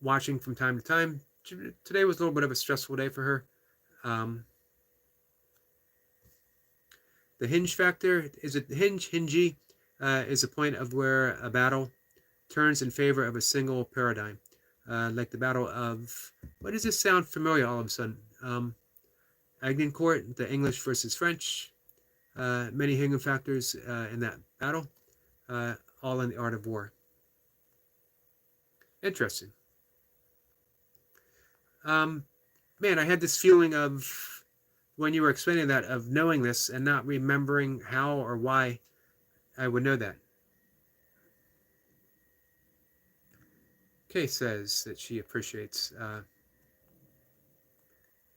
watching from time to time. Today was a little bit of a stressful day for her. The hinge factor is a hingy is a point of where a battle turns in favor of a single paradigm, like the battle of, what does this sound familiar all of a sudden? Agincourt, the English versus French, many hinging factors in that battle, all in the art of war. Interesting. Man, I had this feeling of, when you were explaining that, of knowing this and not remembering how or why I would know that. Kay says that she appreciates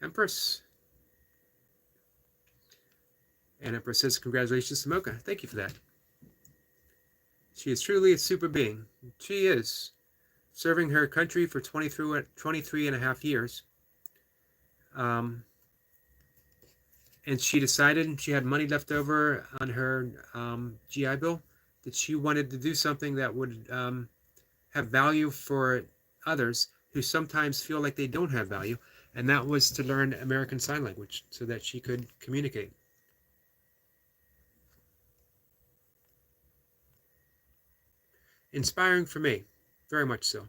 Empress. And Empress says, congratulations to Mocha. Thank you for that. She is truly a super being. She is. Serving her country for 23 and a half years. And she decided, she had money left over on her GI Bill, that she wanted to do something that would have value for others who sometimes feel like they don't have value, and that was to learn American Sign Language so that she could communicate. Inspiring for me, very much so.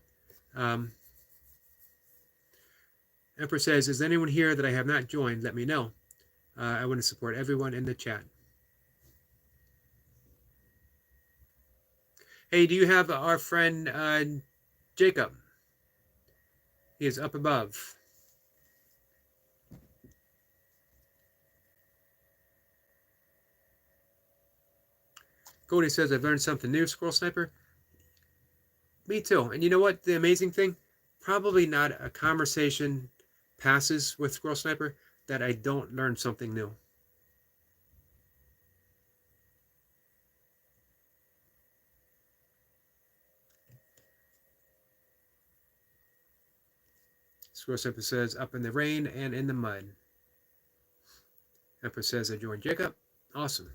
Emperor says, is anyone here that I have not joined? Let me know. I want to support everyone in the chat. Hey, do you have our friend Jacob? He is up above. Cody says, I've learned something new, Squirrel Sniper. Me too. And you know what? The amazing thing? Probably not a conversation passes with Squirrel Sniper that I don't learn something new. Squirrel Sniper says, up in the rain and in the mud. Emperor says, I joined Jacob. Awesome.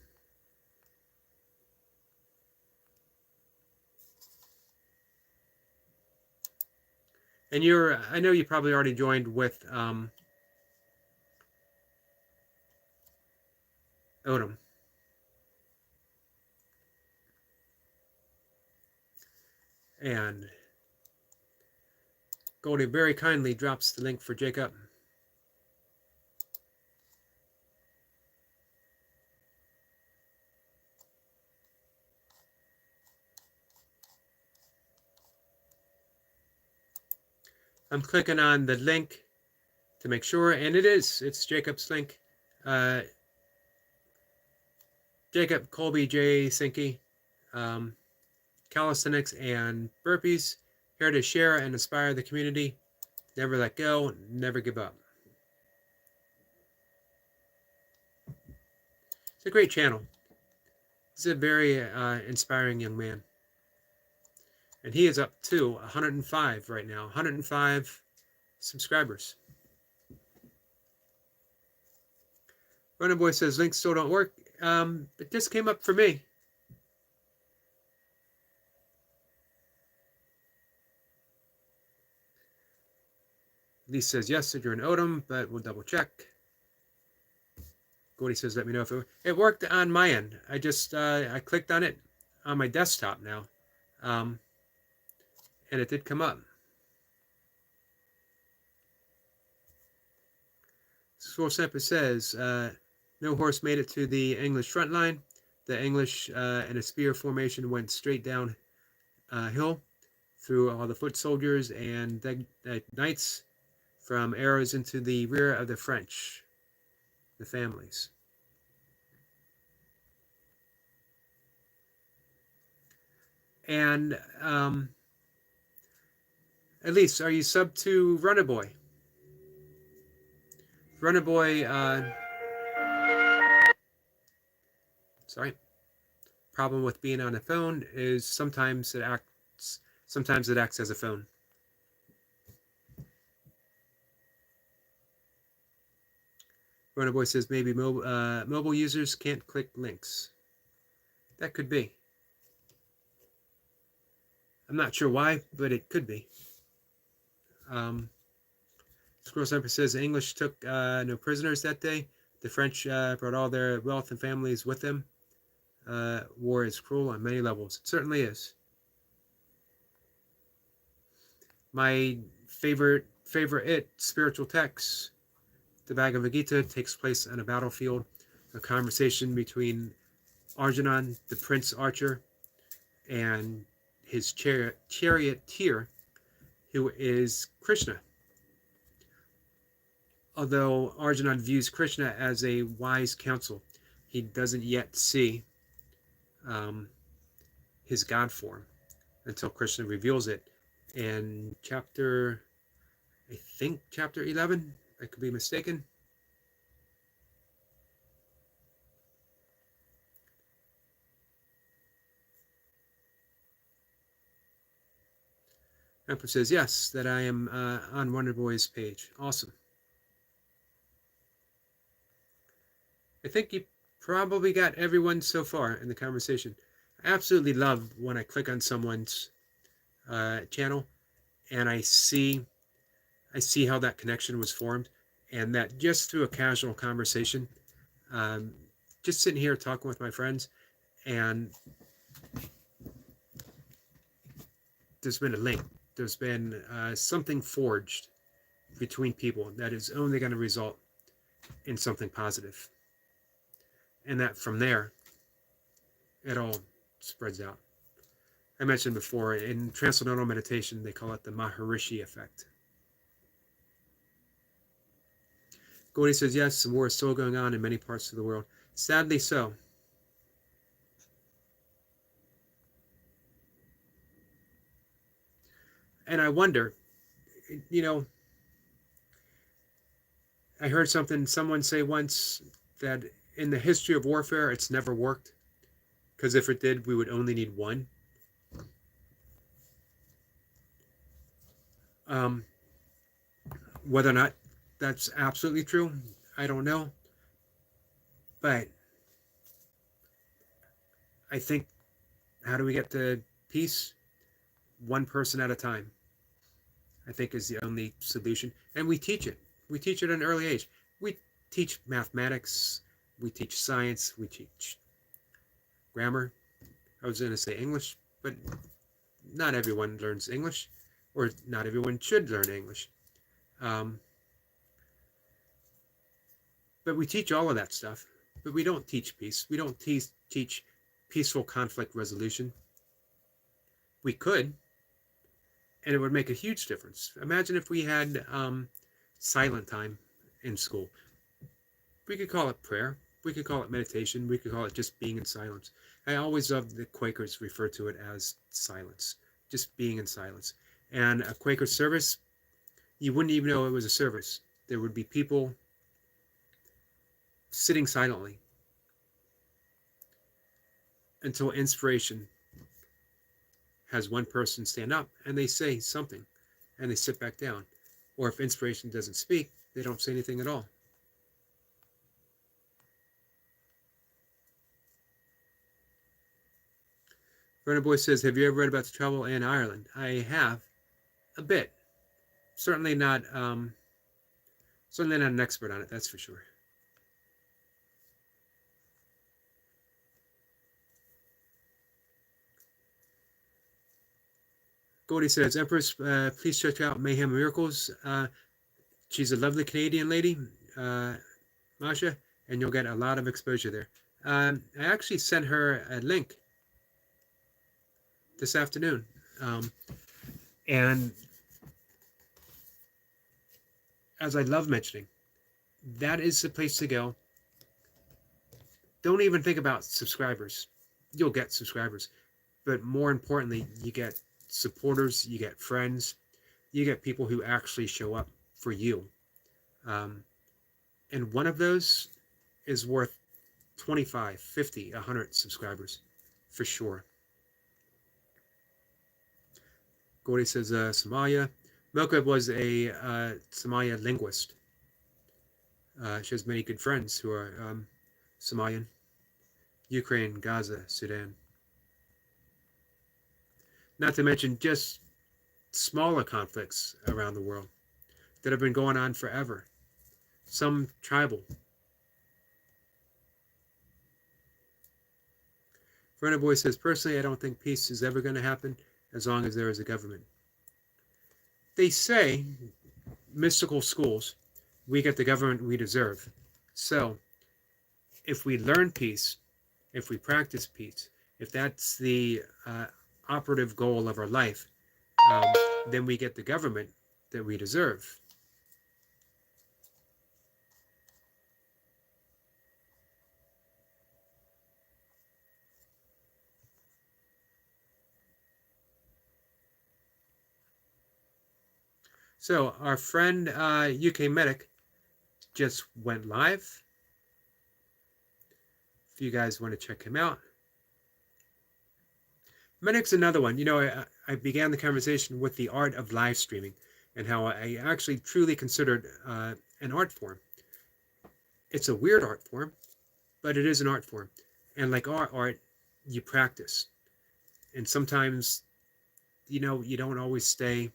And I know you probably already joined with Odom. And Goldie very kindly drops the link for Jacob. I'm clicking on the link to make sure, and it's Jacob's link. Jacob, Colby, J. Sinky, calisthenics and burpees, here to share and inspire the community. Never let go, never give up. It's a great channel. He's a very inspiring young man. And he is up to 105 right now. 105 subscribers. Running Boy says links still don't work. It just came up for me. Lee says yes if you're an Odom, but we'll double check. Gordy says let me know if it worked on my end. I just I clicked on it on my desktop now. And it did come up. Squirrel Sniper says, no horse made it to the English front line. The English in a spear formation went straight down hill through all the foot soldiers and the knights from arrows into the rear of the French, the families. And at least, are you sub to Runnaboy? Runnaboy, sorry. Problem with being on a phone is sometimes it acts as a phone. Rona Boy says maybe mobile users can't click links. That could be. I'm not sure why, but it could be. Squirrel Sniper says English took no prisoners that day. The French brought all their wealth and families with them. War is cruel on many levels. It certainly is. My favorite spiritual text, the Bhagavad Gita, takes place on a battlefield. A conversation between Arjuna, the prince archer, and his charioteer, who is Krishna. Although Arjuna views Krishna as a wise counsel, he doesn't yet see his God form until Krishna reveals it in chapter 11. I could be mistaken. Emperor says, yes, that I am on Wonder Boy's page. Awesome. I think you probably got everyone so far in the conversation. I absolutely love when I click on someone's channel and I see how that connection was formed, and that just through a casual conversation, just sitting here talking with my friends, and there's been a link. There's been something forged between people that is only going to result in something positive. And that from there, it all spreads out. I mentioned before, in transcendental meditation, they call it the Maharishi effect. Gordy says, yes, the war is still going on in many parts of the world. Sadly so. And I wonder, I heard someone say once that in the history of warfare, it's never worked. Because if it did, we would only need one. Whether or not that's absolutely true, I don't know. But I think, how do we get to peace? One person at a time, I think, is the only solution. And we teach it. We teach it at an early age. We teach mathematics. We teach science. We teach grammar. I was going to say English, but not everyone learns English, or not everyone should learn English. But we teach all of that stuff. But we don't teach peace. We don't teach peaceful conflict resolution. We could, and it would make a huge difference. Imagine if we had silent time in school. We could call it prayer. We could call it meditation. We could call it just being in silence. I always loved the Quakers refer to it as silence, just being in silence. And a Quaker service, you wouldn't even know it was a service. There would be people sitting silently until inspiration has one person stand up and they say something and they sit back down. Or if inspiration doesn't speak, they don't say anything at all. Verna Boy says, have you ever read about the travel in Ireland? I have, a bit. Certainly not an expert on it, that's for sure. Goldie says, Empress, please check out Mayhem Miracles. She's a lovely Canadian lady, Masha, and you'll get a lot of exposure there. I actually sent her a link this afternoon. And as I love mentioning, that is the place to go. Don't even think about subscribers. You'll get subscribers. But more importantly, you get supporters, you get friends, you get people who actually show up for you. And one of those is worth 25, 50, 100 subscribers, for sure. Gordy says, Somalia. Milka was a Somalia linguist. She has many good friends who are Somalian, Ukraine, Gaza, Sudan. Not to mention just smaller conflicts around the world that have been going on forever. Some tribal. Verna Boy says, personally, I don't think peace is ever going to happen as long as there is a government. They say, mystical schools, we get the government we deserve. So, if we learn peace, if we practice peace, if that's the operative goal of our life, um, then we get the government that we deserve. So our friend UK Medic just went live. If you guys want to check him out. Medic's another one. You know, I began the conversation with the art of live streaming and how I actually truly considered an art form. It's a weird art form, but it is an art form. And like our art, you practice. And sometimes, you know, you don't always stay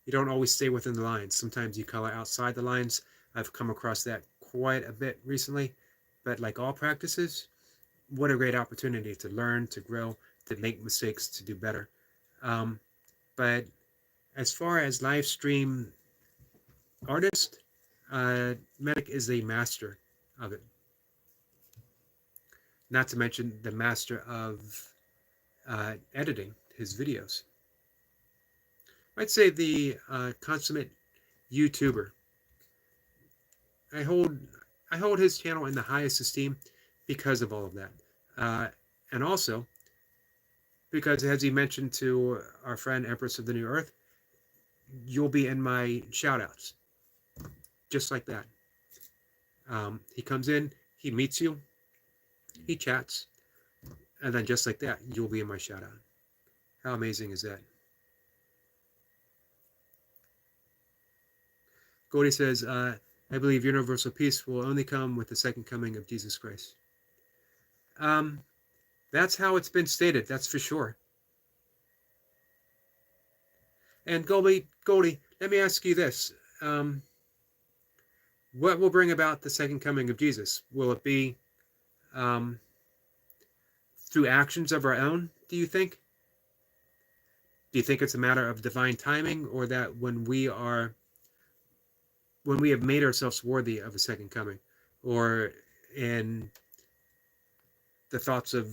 within the lines. Sometimes you color outside the lines. I've come across that quite a bit recently. But like all practices, what a great opportunity to learn, to grow, to make mistakes, to do better. But as far as live stream artist, Medic is a master of it. Not to mention the master of editing his videos. I'd say the consummate YouTuber. I hold his channel in the highest esteem because of all of that, and also because, as he mentioned to our friend Empress of the New Earth, you'll be in my shoutouts, just like that. He comes in, he meets you, he chats, and then just like that, you'll be in my shoutout. How amazing is that? Goldie says, I believe universal peace will only come with the second coming of Jesus Christ. That's how it's been stated, that's for sure. And Goldie, let me ask you this. What will bring about the second coming of Jesus? Will it be through actions of our own, do you think? Do you think it's a matter of divine timing, or that when we have made ourselves worthy of a second coming, or in the thoughts of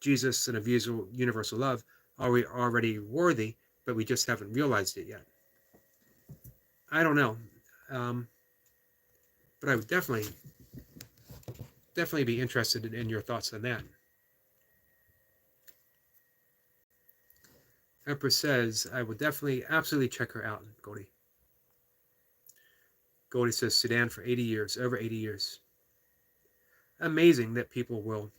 Jesus and of universal love, are we already worthy, but we just haven't realized it yet? I don't know. But I would definitely be interested in your thoughts on that. Empress says, I would definitely, absolutely check her out, Goldie. Goldie says, Sudan for 80 years, over 80 years. Amazing that people will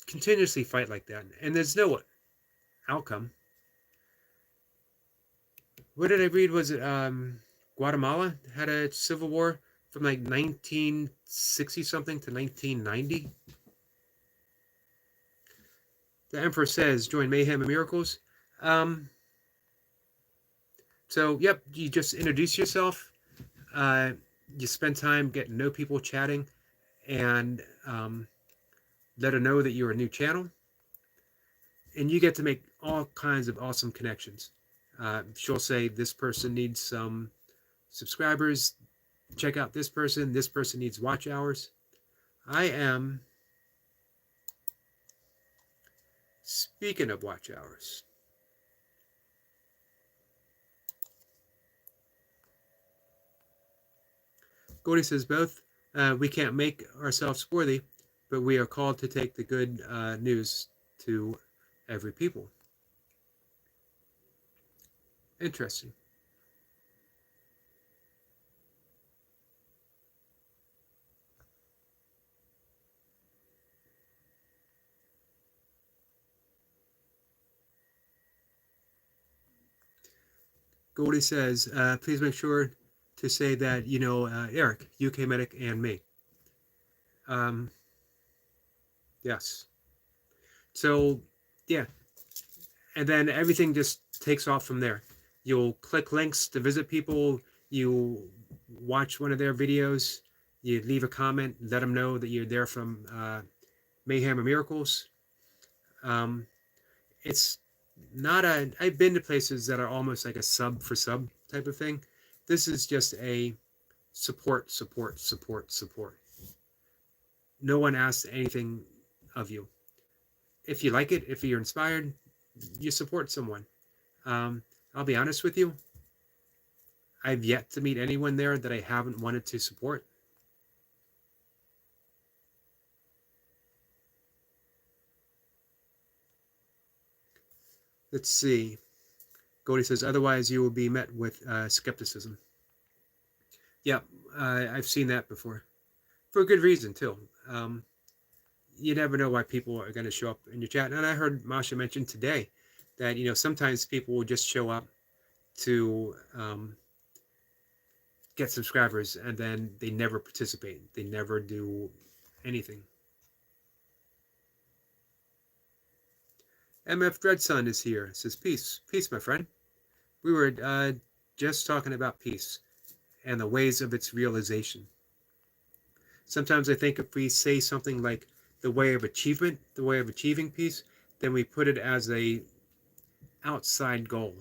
continuously fight like that. And there's no outcome. What did I read? Was it Guatemala had a civil war from like 1960 something to 1990? The Emperor says, join Mayhem and Miracles. So, yep, you just introduce yourself. You spend time getting to know people, chatting, and let her know that you're a new channel. And you get to make all kinds of awesome connections. She'll say, this person needs some subscribers. Check out this person. This person needs watch hours. I am, speaking of watch hours, Goldie says both. We can't make ourselves worthy, but we are called to take the good news to every people. Interesting. Goldie says, please make sure to say that, Eric, UK medic, and me. Yes. So, yeah. And then everything just takes off from there. You'll click links to visit people. You watch one of their videos. You leave a comment. Let them know that you're there from Mayhem or Miracles. It's not a. I've been to places that are almost like a sub for sub type of thing. This is just a support, support, support, support. No one asks anything of you. If you like it, if you're inspired, you support someone. I'll be honest with you. I've yet to meet anyone there that I haven't wanted to support. Let's see. Goldie says, otherwise you will be met with skepticism. Yeah, I've seen that before. For a good reason, too. You never know why people are going to show up in your chat. And I heard Masha mention today that, sometimes people will just show up to get subscribers and then they never participate. They never do anything. MF Dreadson is here. Says, peace. Peace, my friend. We were just talking about peace and the ways of its realization. Sometimes I think if we say something like the way of achievement, the way of achieving peace, then we put it as a outside goal,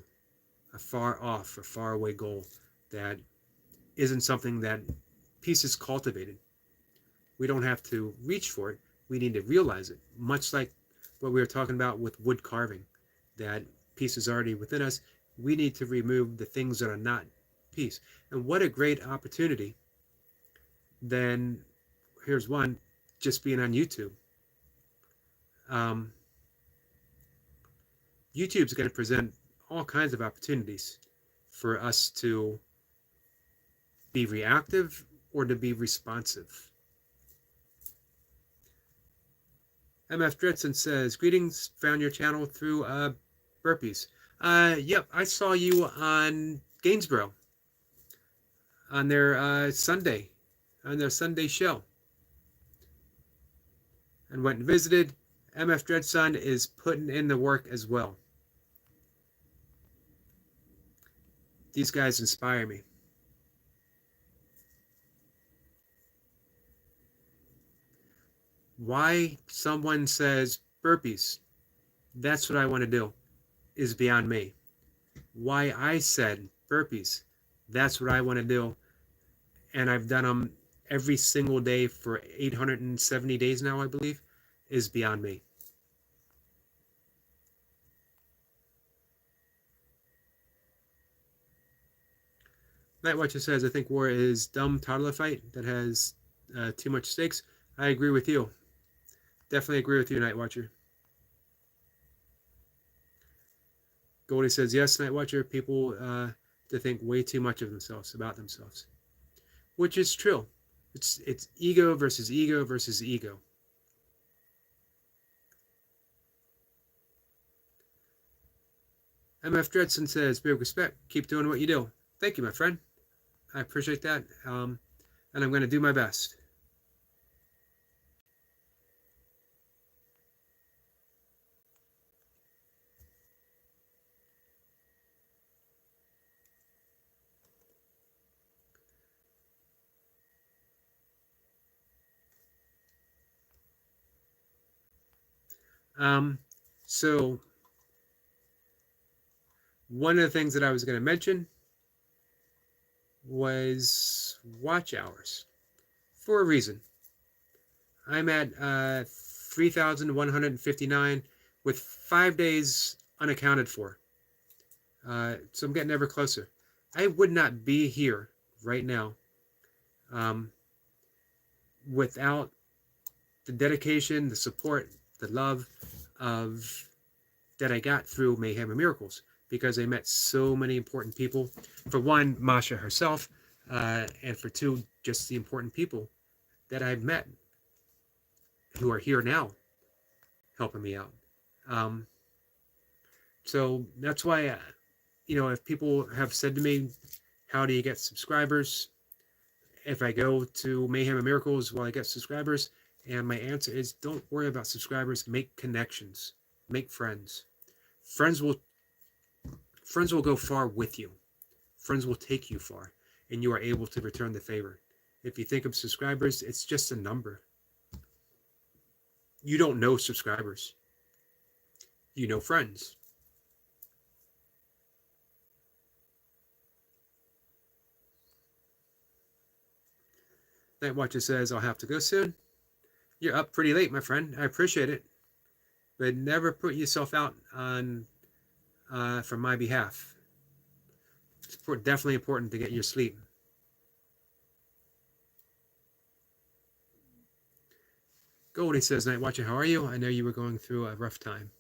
a far off, a far away goal that isn't something that peace is cultivated. We don't have to reach for it. We need to realize it, much like what we were talking about with wood carving, that peace is already within us. We need to remove the things that are not peace. And what a great opportunity. Then here's one, just being on YouTube. YouTube's going to present all kinds of opportunities for us to be reactive or to be responsive. MF Dredson says, greetings, found your channel through Burpees. Yep, I saw you on Gainsborough on their Sunday show. And went and visited. MF Dredson is putting in the work as well. These guys inspire me. Why someone says burpees, that's what I want to do, is beyond me. Why I said burpees, that's what I want to do, and I've done them every single day for 870 days now, I believe, is beyond me. Nightwatcher says, I think war is dumb toddler fight that has too much stakes. I agree with you. Definitely agree with you, Nightwatcher. Goldie says, yes, Nightwatcher, people to think way too much of themselves, about themselves. Which is true. It's ego versus ego versus ego. MF Dredson says, big respect. Keep doing what you do. Thank you, my friend. I appreciate that. And I'm going to do my best. So one of the things that I was going to mention was watch hours for a reason. I'm at 3,159 with 5 days unaccounted for. So I'm getting ever closer. I would not be here right now without the dedication, the support, the love of that I got through Mayhem and Miracles, because I met so many important people. For one, Masha herself, and for two, just the important people that I've met who are here now helping me out. So that's why, if people have said to me, How do you get subscribers? If I go to Mayhem and Miracles, will I get subscribers? And my answer is don't worry about subscribers. Make connections. Make friends. Friends will go far with you. Friends will take you far, and you are able to return the favor. If you think of subscribers, it's just a number. You don't know subscribers. You know friends. Night Watcher says, I'll have to go soon. You're up pretty late, my friend. I appreciate it. But never put yourself out on for my behalf. It's definitely important to get your sleep. Goldie says, Night Watcher, how are you? I know you were going through a rough time.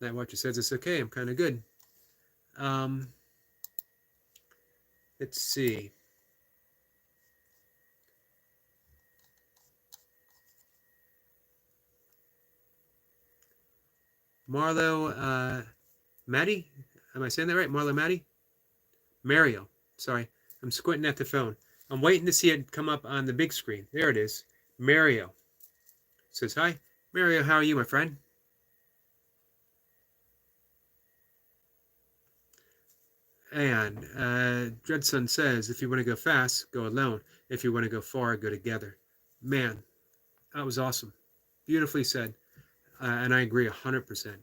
Night Watcher says, it's okay. I'm kind of good. Let's see. Marlo Maddie? Am I saying that right? Marlo Maddie? Mario. Sorry. I'm squinting at the phone. I'm waiting to see it come up on the big screen. There it is. Mario says, hi. Mario, how are you, my friend? And Dreadson says, if you want to go fast, go alone. If you want to go far, go together. Man, that was awesome. Beautifully said. And I agree 100%.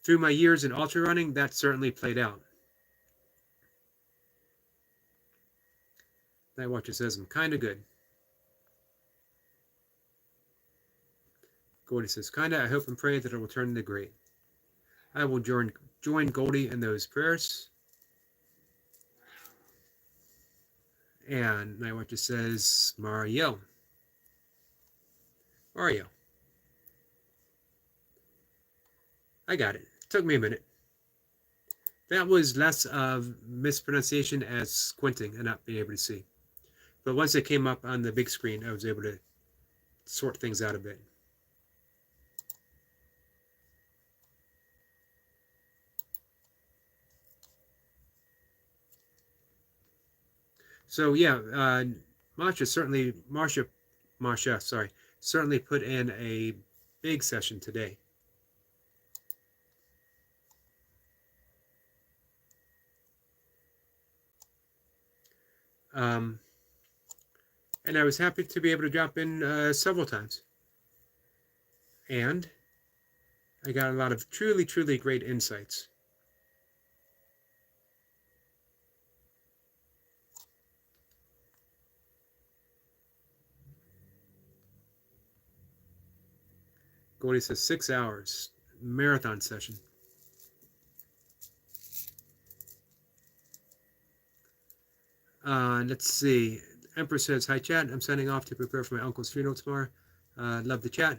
Through my years in ultra running, that certainly played out. Night Watcher says, I'm kind of good. Goldie says, kinda, I hope and pray that it will turn into great. I will join Goldie in those prayers. And Night Watcher says, Mario. I got it. Took me a minute. That was less of mispronunciation as squinting and not being able to see. But once it came up on the big screen, I was able to sort things out a bit. So yeah, Marsha certainly put in a big session today. And I was happy to be able to drop in several times. And I got a lot of truly, truly great insights. Goldie says 6 hours, marathon session. Let's see. Empress says, hi, chat. I'm signing off to prepare for my uncle's funeral tomorrow. Love the chat.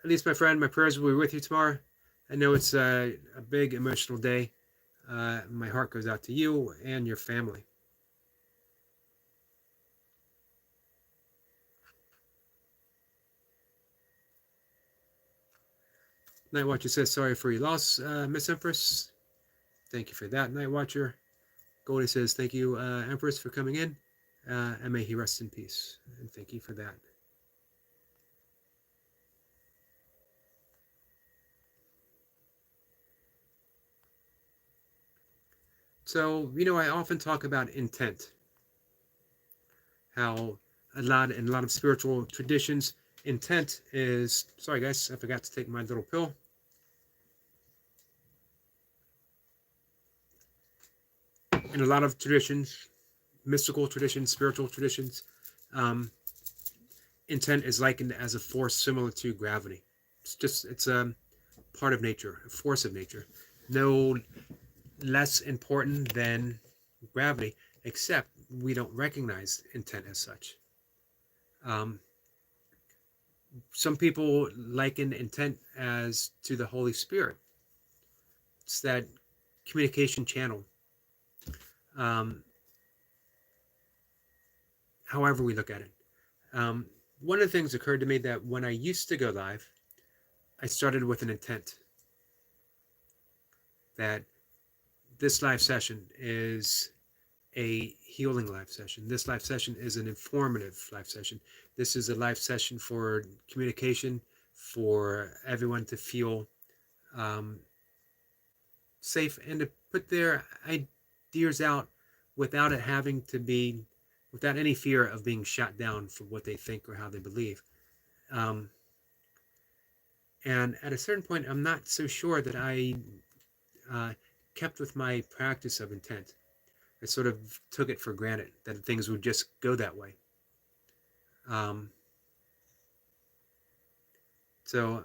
At least, my friend, my prayers will be with you tomorrow. I know it's a big emotional day. My heart goes out to you and your family. Night Watcher says, sorry for your loss, Miss Empress. Thank you for that, Night Watcher. Goldie says, thank you, Empress, for coming in. And may he rest in peace. And thank you for that. So, I often talk about intent. How in a lot of spiritual traditions, intent is, sorry guys, I forgot to take my little pill. In a lot of traditions, mystical traditions, spiritual traditions, intent is likened as a force similar to gravity. It's a part of nature, a force of nature. No less important than gravity, except we don't recognize intent as such. Some people liken intent as to the Holy Spirit. It's that communication channel. However we look at it. one of the things occurred to me that when I used to go live, I started with an intent that this live session is a healing live session. This live session is an informative live session. This is a live session for communication, for everyone to feel um, safe and to put their ideas out without it having to be, without any fear of being shot down for what they think or how they believe. And at a certain point, I'm not so sure that I kept with my practice of intent. I sort of took it for granted that things would just go that way. So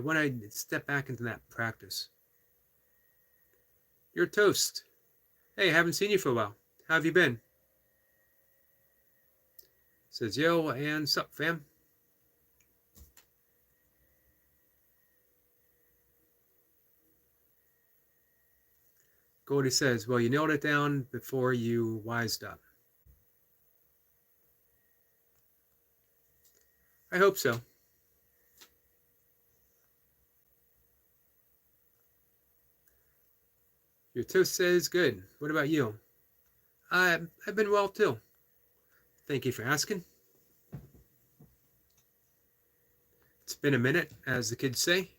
when I step back into that practice, you're toast. Hey, haven't seen you for a while. How have you been? Says, yo, and sup, fam? Goldie says, well, you nailed it down before you wised up. I hope so. Your toast says good. What about you? I've been well too. Thank you for asking. It's been a minute, as the kids say.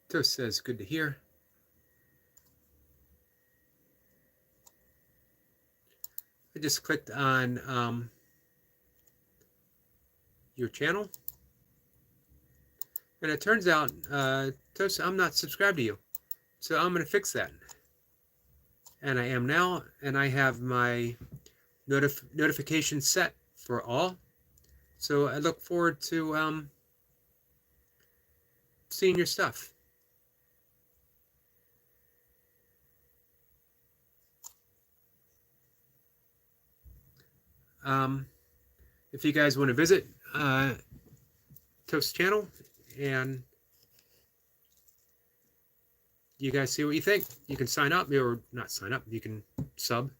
Toast says, good to hear. I just clicked on your channel. And it turns out, Toast, I'm not subscribed to you. So I'm going to fix that. And I am now. And I have my notification set for all. So I look forward to seeing your stuff. If you guys want to visit Toast's channel and you guys see what you think, you can sign up, or not sign up, you can sub.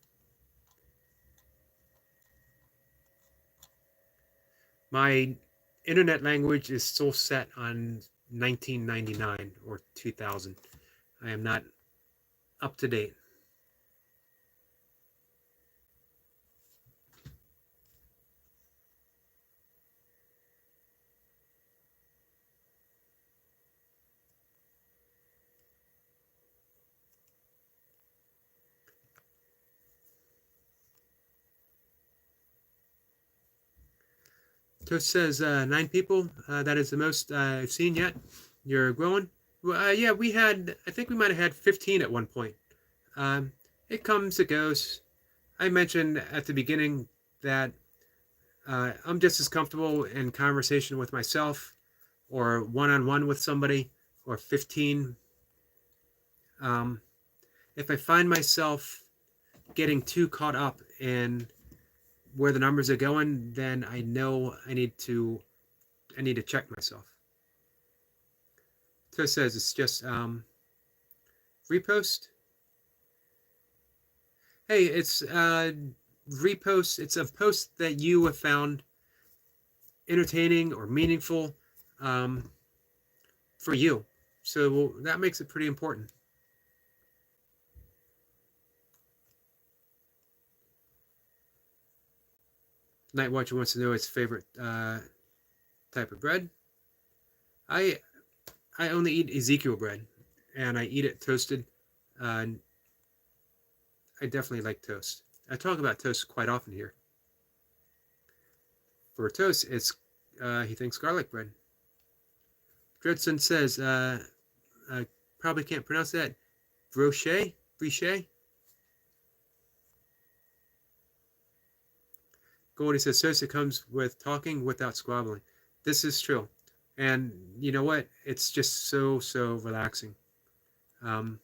My internet language is still set on 1999 or 2000. I am not up to date. Toast says 9 people. That is the most I've seen yet. You're growing. Well, yeah, I think we might have had 15 at one point. It comes, it goes. I mentioned at the beginning that I'm just as comfortable in conversation with myself or one-on-one with somebody or 15. If I find myself getting too caught up in where the numbers are going, then I know I need to check myself. So it says it's just repost. Hey, it's repost. It's a post that you have found entertaining or meaningful for you. So that makes it pretty important. Night Watcher wants to know his favorite type of bread. I only eat Ezekiel bread, and I eat it toasted. I definitely like toast. I talk about toast quite often here. For toast, it's he thinks garlic bread. Dredson says, I probably can't pronounce that. Brochet? Goldie says, toast, it comes with talking without squabbling. This is true. And you know what? It's just so relaxing. I've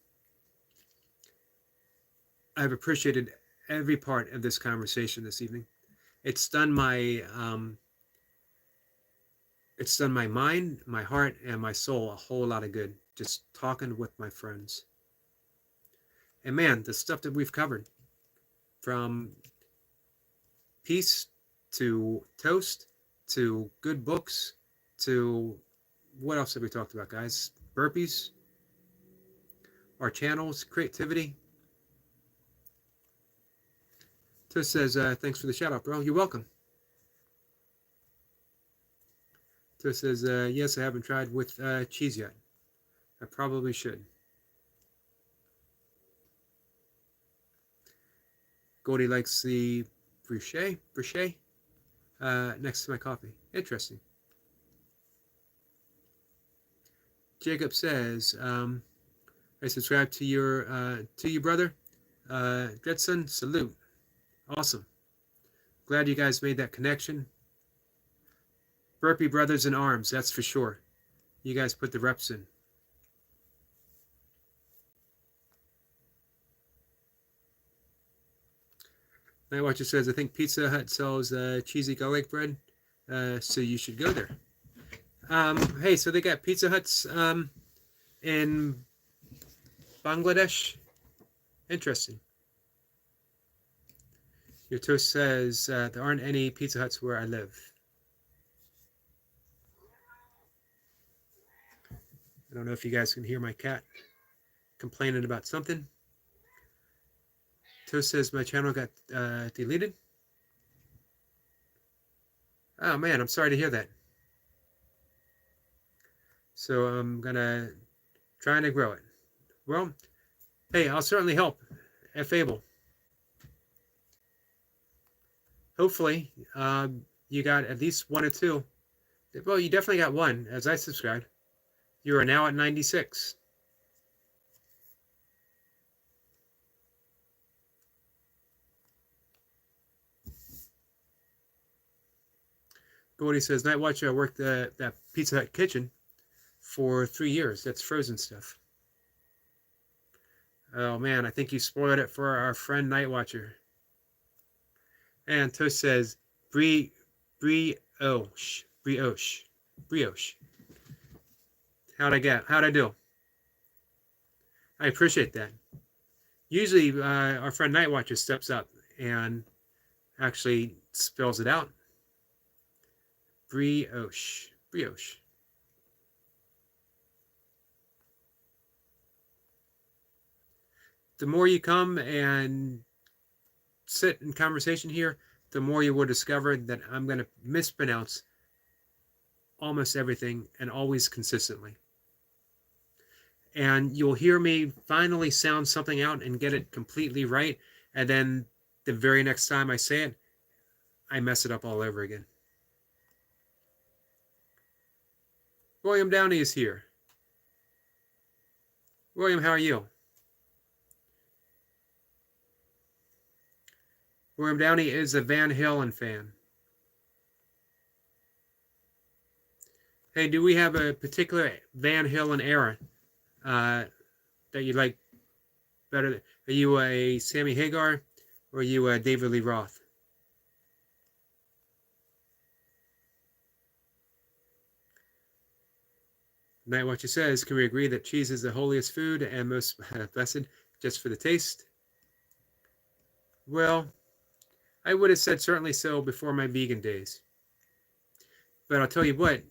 appreciated every part of this conversation this evening. It's done my mind, my heart, and my soul a whole lot of good. Just talking with my friends. And man, the stuff that we've covered, from peace to toast to good books to what else have we talked about, guys? Burpees, our channels, creativity. Toast says, thanks for the shout out, bro. You're welcome. Toast says, yes, I haven't tried with cheese yet. I probably should. Goldie likes the bruschetta next to my coffee. Interesting. Jacob says, I subscribe to you, brother. Dredson, salute. Awesome. Glad you guys made that connection. Burpee brothers in arms, that's for sure. You guys put the reps in. Night Watcher says, I think Pizza Hut sells cheesy garlic bread, so you should go there. Hey, so they got Pizza Huts in Bangladesh. Interesting. Your toast says, there aren't any Pizza Huts where I live. I don't know if you guys can hear my cat complaining about something. Toast says my channel got deleted. Oh man, I'm sorry to hear that. So I'm gonna try to grow it. Well, hey, I'll certainly help if able. Hopefully, you got at least one or two. Well, you definitely got one, as I subscribed. You are now at 96. Goldie says, Night Watcher, I worked at that Pizza Hut kitchen for 3 years. That's frozen stuff. Oh man, I think you spoiled it for our friend Night Watcher. And Toast says, brioche. How'd I do? I appreciate that. Usually, our friend Night Watcher steps up and actually spells it out. Brioche. The more you come and sit in conversation here, the more you will discover that I'm going to mispronounce almost everything and always consistently. And you'll hear me finally sound something out and get it completely right. And then the very next time I say it, I mess it up all over again. William Downey is here. William, how are you? William Downey is a Van Halen fan. Hey, do we have a particular Van Halen era that you like better? Are you a Sammy Hagar or are you a David Lee Roth? Night Watcher says, can we agree that cheese is the holiest food and most blessed just for the taste? Well, I would have said certainly so before my vegan days. But I'll tell you what,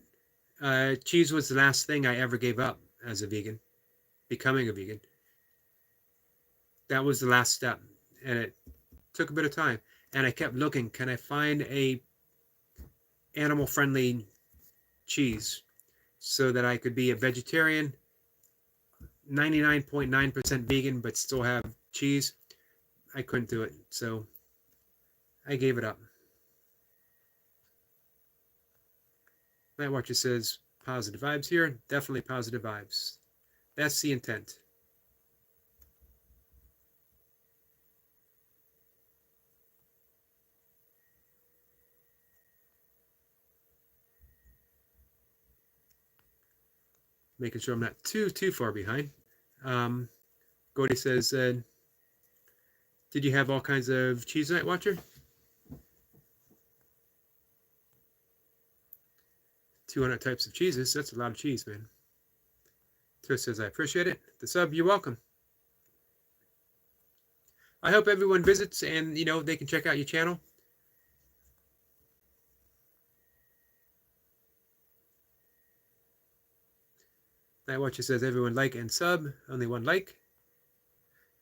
cheese was the last thing I ever gave up as a vegan, becoming a vegan. That was the last step, and it took a bit of time. And I kept looking, can I find a animal-friendly cheese so that I could be a vegetarian, 99.9% vegan, but still have cheese? I couldn't do it, so I gave it up. Night Watcher says, positive vibes here. Definitely positive vibes. That's the intent. Making sure I'm not too far behind. Gordy says, did you have all kinds of cheese, Night Watcher? 200 types of cheeses. That's a lot of cheese, man. Toast says, I appreciate it. The sub, you're welcome. I hope everyone visits and, they can check out your channel. Night Watcher says, everyone like and sub. Only one like.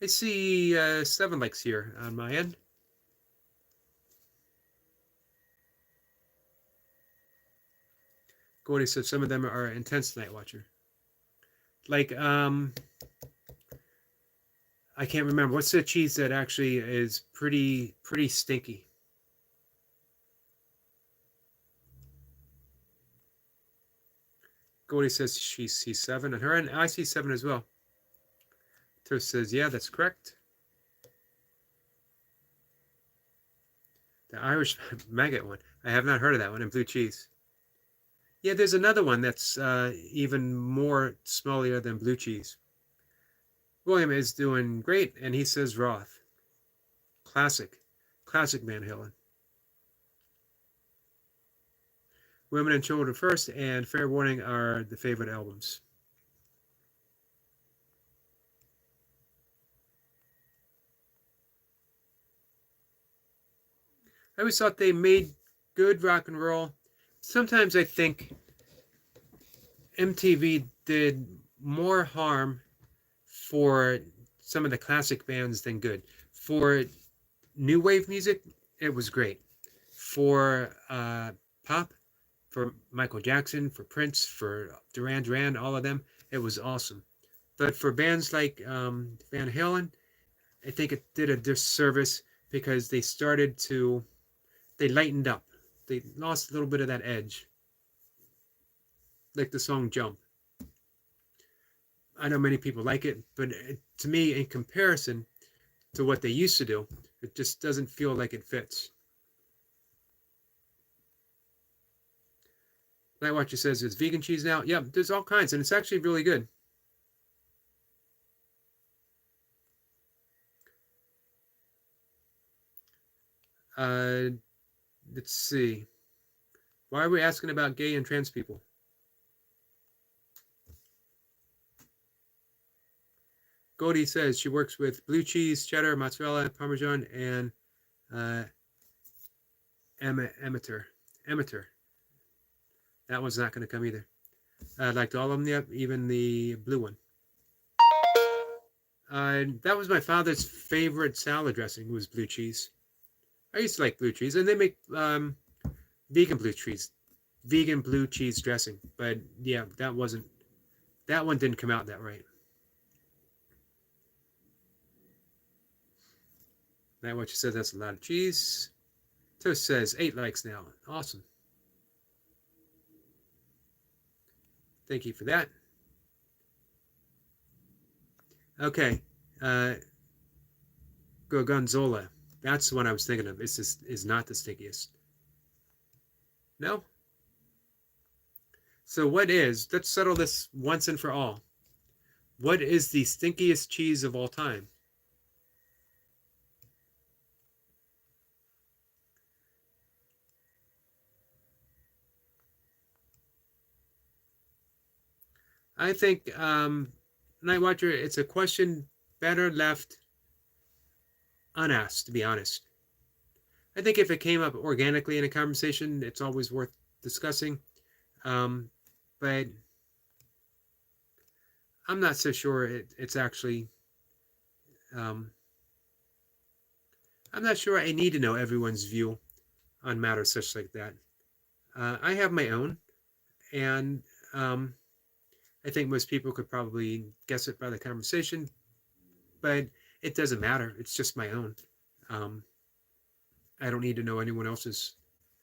I see 7 likes here on my end. Gordy says some of them are intense, Night Watcher. Like, I can't remember. What's the cheese that actually is pretty stinky? Gordy says she sees 7 on her, and I see 7 as well. Toast says, yeah, that's correct. The Irish maggot one. I have not heard of that one, and blue cheese. Yeah, there's another one that's even more smellier than blue cheese. William is doing great, and he says Roth. Classic Van Halen. Women and Children First and Fair Warning are the favorite albums. I always thought they made good rock and roll. Sometimes I think MTV did more harm for some of the classic bands than good. For new wave music, it was great. For pop, for Michael Jackson, for Prince, for Duran Duran, all of them, it was awesome. But for bands like Van Halen, I think it did a disservice because they lightened up. They lost a little bit of that edge. Like the song Jump. I know many people like it, but to me, in comparison to what they used to do, it just doesn't feel like it fits. Night Watcher says there's vegan cheese now. Yeah, there's all kinds, and it's actually really good. Let's see. Why are we asking about gay and trans people? Goldie says she works with blue cheese, cheddar, mozzarella, parmesan, and emitter. That one's not going to come either. I liked all of them, yep, even the blue one. That was my father's favorite salad dressing, was blue cheese. I used to like blue cheese, and they make vegan blue cheese dressing. But yeah, that one didn't come out that right. Night Watcher says that's a lot of cheese. Toast says 8 likes now. Awesome. Thank you for that. Okay. Gorgonzola. That's the one I was thinking of. It's just is not the stinkiest. No? So let's settle this once and for all. What is the stinkiest cheese of all time? I think, Night Watcher, it's a question better left unasked, to be honest. I think if it came up organically in a conversation, it's always worth discussing. But I'm not so sure it's actually... I'm not sure I need to know everyone's view on matters such like that. I have my own, and I think most people could probably guess it by the conversation, but it doesn't matter. It's just my own. I don't need to know anyone else's.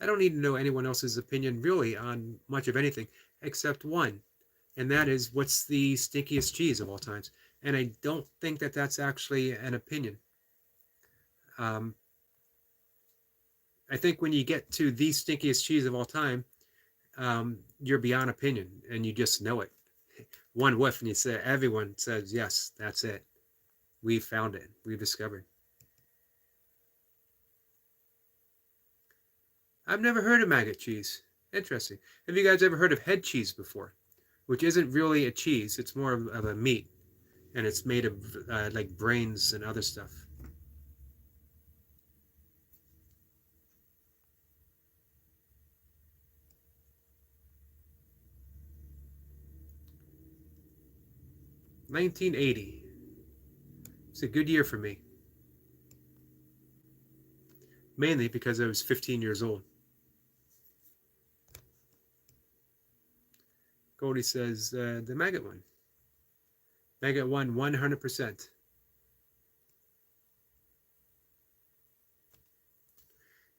I don't need to know anyone else's opinion really on much of anything except one, and that is what's the stinkiest cheese of all times. And I don't think that that's actually an opinion. I think when you get to the stinkiest cheese of all time, you're beyond opinion, and you just know it. One whiff, and you say, everyone says, yes, that's it. We found it. We've discovered. I've never heard of maggot cheese. Interesting. Have you guys ever heard of head cheese before? Which isn't really a cheese, it's more of a meat. And it's made of like brains and other stuff. 1980. It's a good year for me. Mainly because I was 15 years old. Goldie says the maggot one. Maggot won 100%.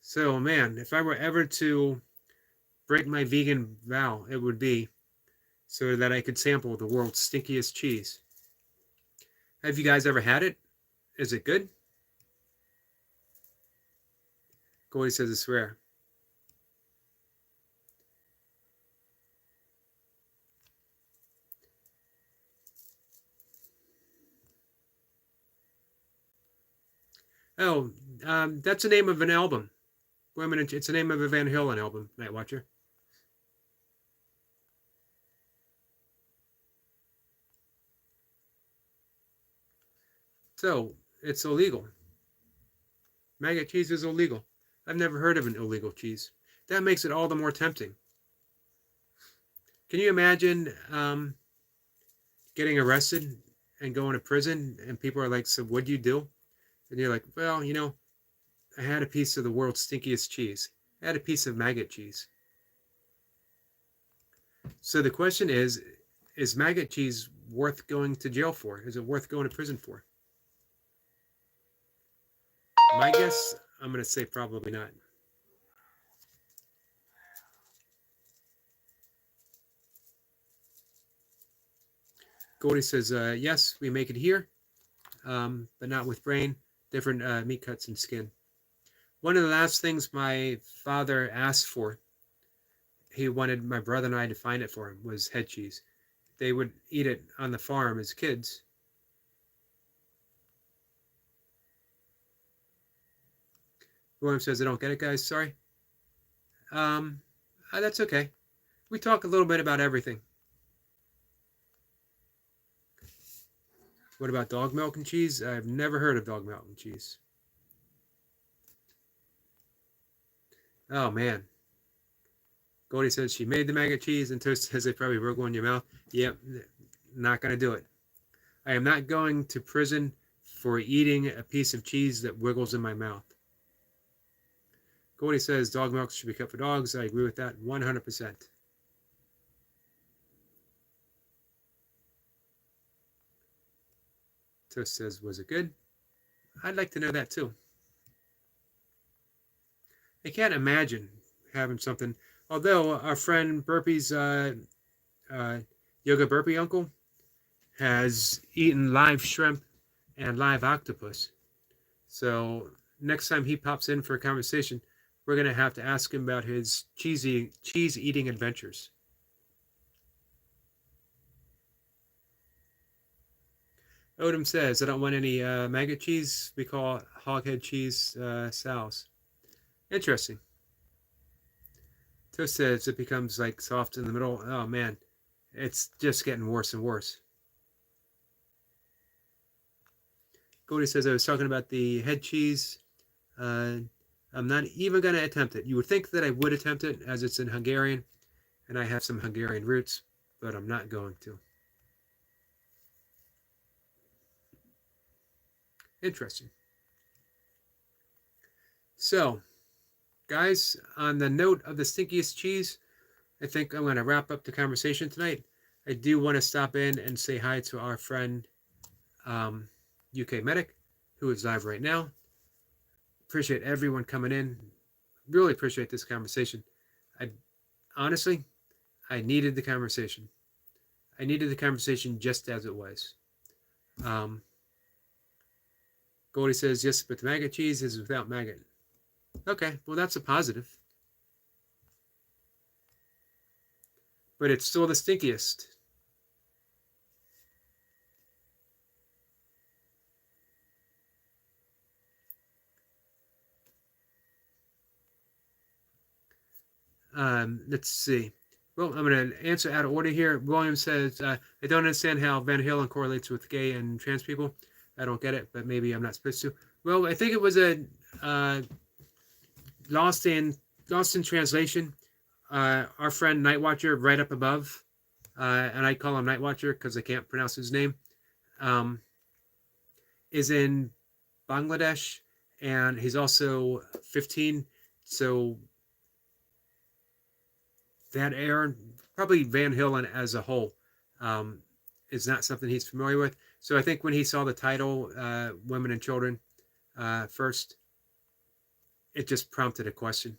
So, man, if I were ever to break my vegan vow, it would be so that I could sample the world's stinkiest cheese. Have you guys ever had it? Is it good? Goldie says it's rare. Oh, that's the name of an album. It's the name of a Van Halen album, Night Watcher. So, it's illegal. Maggot cheese is illegal. I've never heard of an illegal cheese. That makes it all the more tempting. Can you imagine getting arrested and going to prison and people are like, so what'd you do? And you're like, well, I had a piece of the world's stinkiest cheese. I had a piece of maggot cheese. So the question is maggot cheese worth going to jail for? Is it worth going to prison for? My guess, I'm going to say probably not. Goldie says, yes, we make it here, but not with brain, different meat cuts and skin. One of the last things my father asked for, he wanted my brother and I to find it for him, was head cheese. They would eat it on the farm as kids. William says, I don't get it, guys. Sorry. That's okay. We talk a little bit about everything. What about dog milk and cheese? I've never heard of dog milk and cheese. Oh, man. Goldie says she made the maggot cheese, and Toast says they probably broke one in your mouth. Yep, not going to do it. I am not going to prison for eating a piece of cheese that wiggles in my mouth. Goldie says dog milk should be kept for dogs. I agree with that 100%. Toast says, was it good? I'd like to know that too. I can't imagine having something. Although our friend Burpees, Yoga Burpee Uncle, has eaten live shrimp and live octopus. So next time he pops in for a conversation, we're going to have to ask him about his cheese eating adventures. Odom says, I don't want any maggot cheese. We call it hoghead cheese sows. Interesting. Toast says it becomes like soft in the middle. Oh man, it's just getting worse and worse. Goldie says I was talking about the head cheese. I'm not even going to attempt it. You would think that I would attempt it as it's in Hungarian, and I have some Hungarian roots, but I'm not going to. Interesting. So, guys, on the note of the stinkiest cheese, I think I'm going to wrap up the conversation tonight. I do want to stop in and say hi to our friend UK Medic, who is live right now. Appreciate everyone coming in. Really appreciate this conversation. Honestly, I needed the conversation. I needed the conversation just as it was. Goldie says, yes, but the maggot cheese is without maggot. Okay, well, that's a positive. But it's still the stinkiest. Let's see. Well, I'm going to answer out of order here. William says, I don't understand how Van Halen correlates with gay and trans people. I don't get it, but maybe I'm not supposed to. Well, I think it was a uh, lost in lost in translation. Our friend Nightwatcher, right up above, and I call him Nightwatcher because I can't pronounce his name, um, is in Bangladesh, and he's also 15. So that era, probably Van Halen as a whole, um, is not something he's familiar with. So I think when he saw the title, Women and Children, first, it just prompted a question.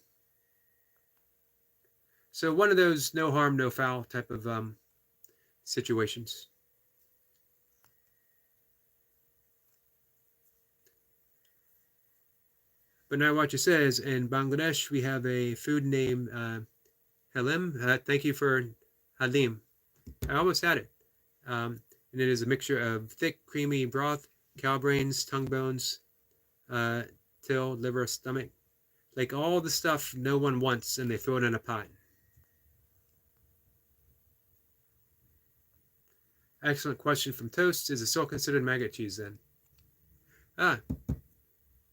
So one of those no harm, no foul type of situations. But now what you says, in Bangladesh, we have a food named Halim. Thank you for Halim. I almost had it. And it is a mixture of thick, creamy broth, cow brains, tongue bones, till, liver, stomach. Like all the stuff no one wants, and they throw it in a pot. Excellent question from Toast. Is it still considered maggot cheese then? Ah,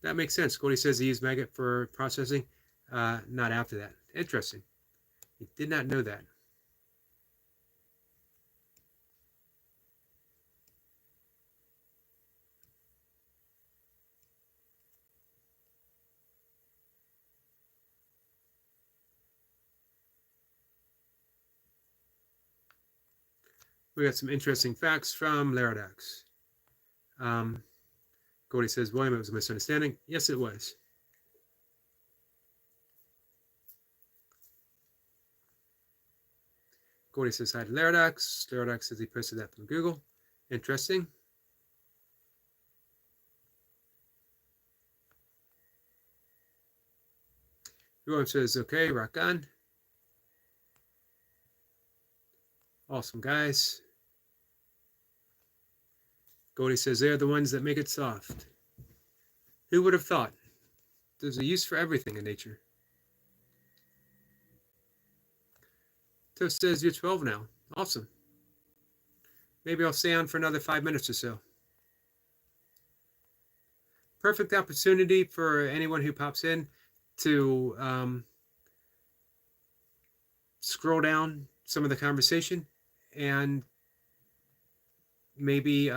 that makes sense. Cody says he used maggot for processing. Not after that. Interesting. He did not know that. We got some interesting facts from Laradox. Cody says, William, it was a misunderstanding. Yes, it was. Cody says hi to Laradox. Laradox says he posted that from Google. Interesting. William says, okay, rock on. Awesome, guys. Cody says they're the ones that make it soft. Who would have thought? There's a use for everything in nature. Toast says you're 12 now. Awesome. Maybe I'll stay on for another 5 minutes or so. Perfect opportunity for anyone who pops in to scroll down some of the conversation and maybe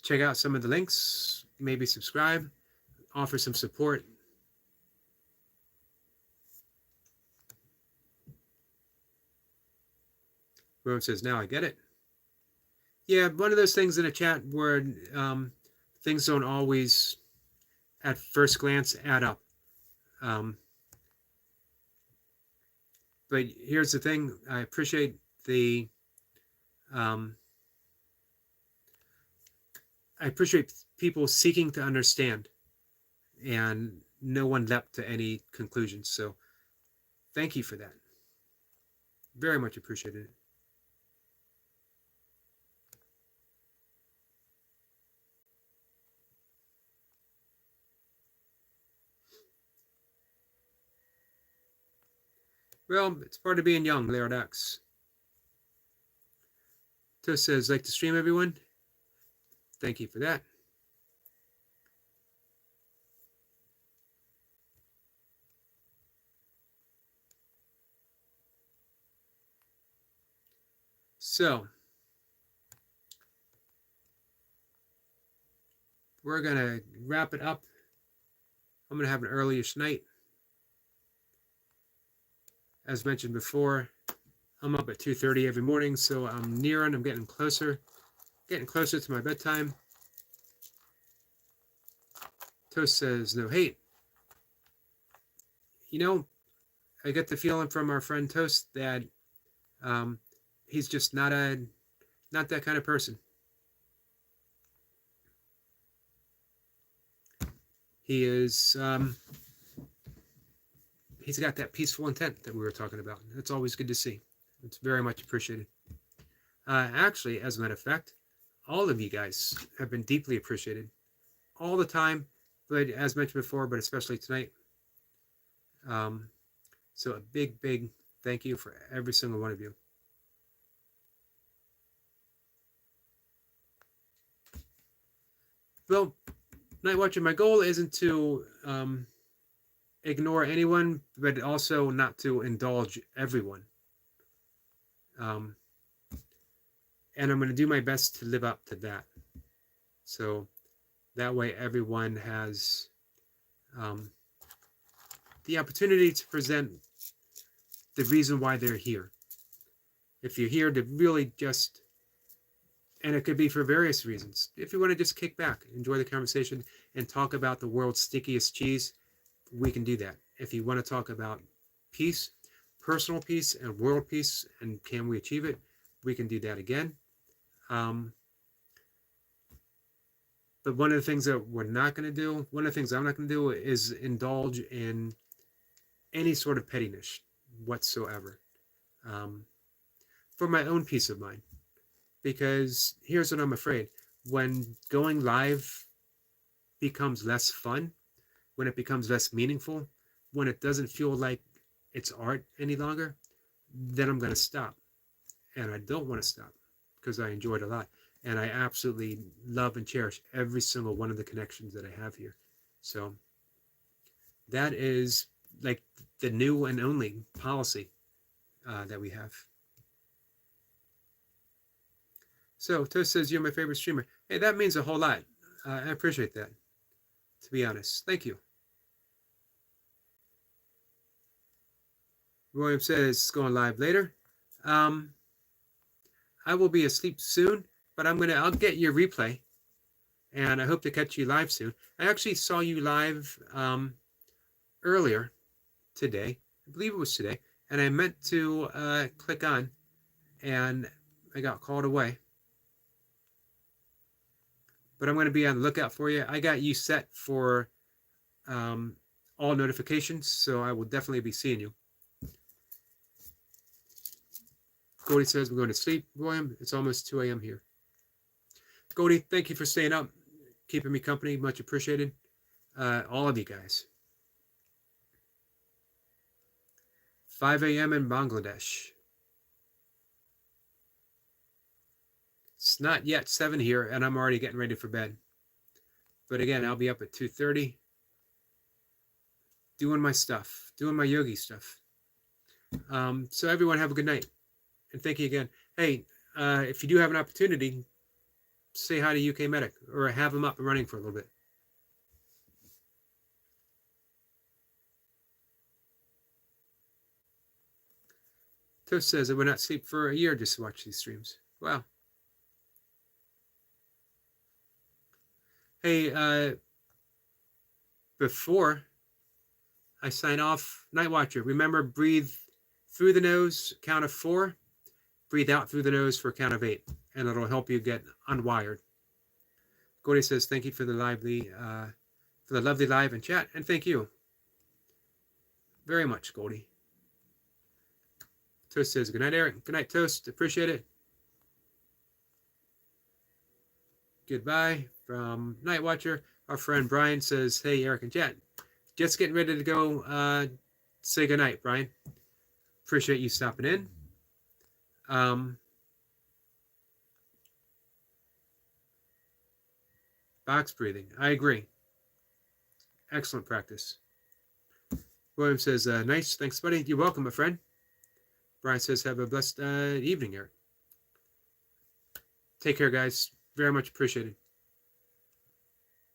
check out some of the links, maybe subscribe, offer some support. Rome says, now I get it. Yeah, one of those things in a chat where things don't always, at first glance, add up. But here's the thing. I appreciate the I appreciate people seeking to understand, and no one leapt to any conclusions. So thank you for that. Very much appreciated it. Well, it's part of being young, Laradox. Toast says, like to stream, everyone. Thank you for that. So, we're going to wrap it up. I'm going to have an early-ish night. As mentioned before, I'm up at 2:30 every morning, so I'm getting closer to my bedtime. Toast says, no hate. You know, I get the feeling from our friend Toast that he's just not that kind of person. He is he's got that peaceful intent that we were talking about. That's always good to see. It's very much appreciated. Actually, as a matter of fact, all of you guys have been deeply appreciated all the time, but as mentioned before, but especially tonight. So a big, big thank you for every single one of you. Well, Night Watcher, my goal isn't to ignore anyone, but also not to indulge everyone. And I'm going to do my best to live up to that. So that way everyone has the opportunity to present the reason why they're here. If you're here to really just, and it could be for various reasons, if you want to just kick back, enjoy the conversation, and talk about the world's stickiest cheese, we can do that. If you want to talk about peace, personal peace, and world peace, and can we achieve it, we can do that again. But one of the things that we're not going to do, one of the things I'm not going to do, is indulge in any sort of pettiness whatsoever, for my own peace of mind. Because here's what I'm afraid. When going live becomes less fun, when it becomes less meaningful, when it doesn't feel like it's art any longer, then I'm going to stop. And I don't want to stop because I enjoyed a lot. And I absolutely love and cherish every single one of the connections that I have here. So that is like the new and only policy that we have. So Toast says, you're my favorite streamer. Hey, that means a whole lot. I appreciate that, to be honest. Thank you. William says, it's going live later. I will be asleep soon, but I'll get your replay, and I hope to catch you live soon. I actually saw you live earlier today. I believe it was today, and I meant to click on, and I got called away. But I'm going to be on the lookout for you. I got you set for all notifications, so I will definitely be seeing you. Cody says we're going to sleep. William, it's almost 2 a.m. here. Cody, thank you for staying up, keeping me company. Much appreciated. All of you guys. 5 a.m. in Bangladesh. It's not yet 7 here, and I'm already getting ready for bed. But again, I'll be up at 2:30, doing my stuff, doing my yogi stuff. So everyone have a good night. And thank you again. Hey, if you do have an opportunity, say hi to UK Medic or have them up and running for a little bit. Toast says I would not sleep for a year just to watch these streams. Wow. Hey, before I sign off, Night Watcher, remember, breathe through the nose, count of 4. Breathe out through the nose for a count of 8, and it'll help you get unwired. Gordy says, thank you for the lovely live and chat, and thank you very much, Goldie. Toast says, good night, Eric. Good night, Toast. Appreciate it. Goodbye from Night Watcher. Our friend Brian says, hey, Eric and chat. Just getting ready to go say good night, Brian. Appreciate you stopping in. Box breathing. I agree. Excellent practice. William says, nice. Thanks, buddy. You're welcome, my friend. Brian says, have a blessed evening, Eric. Take care, guys. Very much appreciated.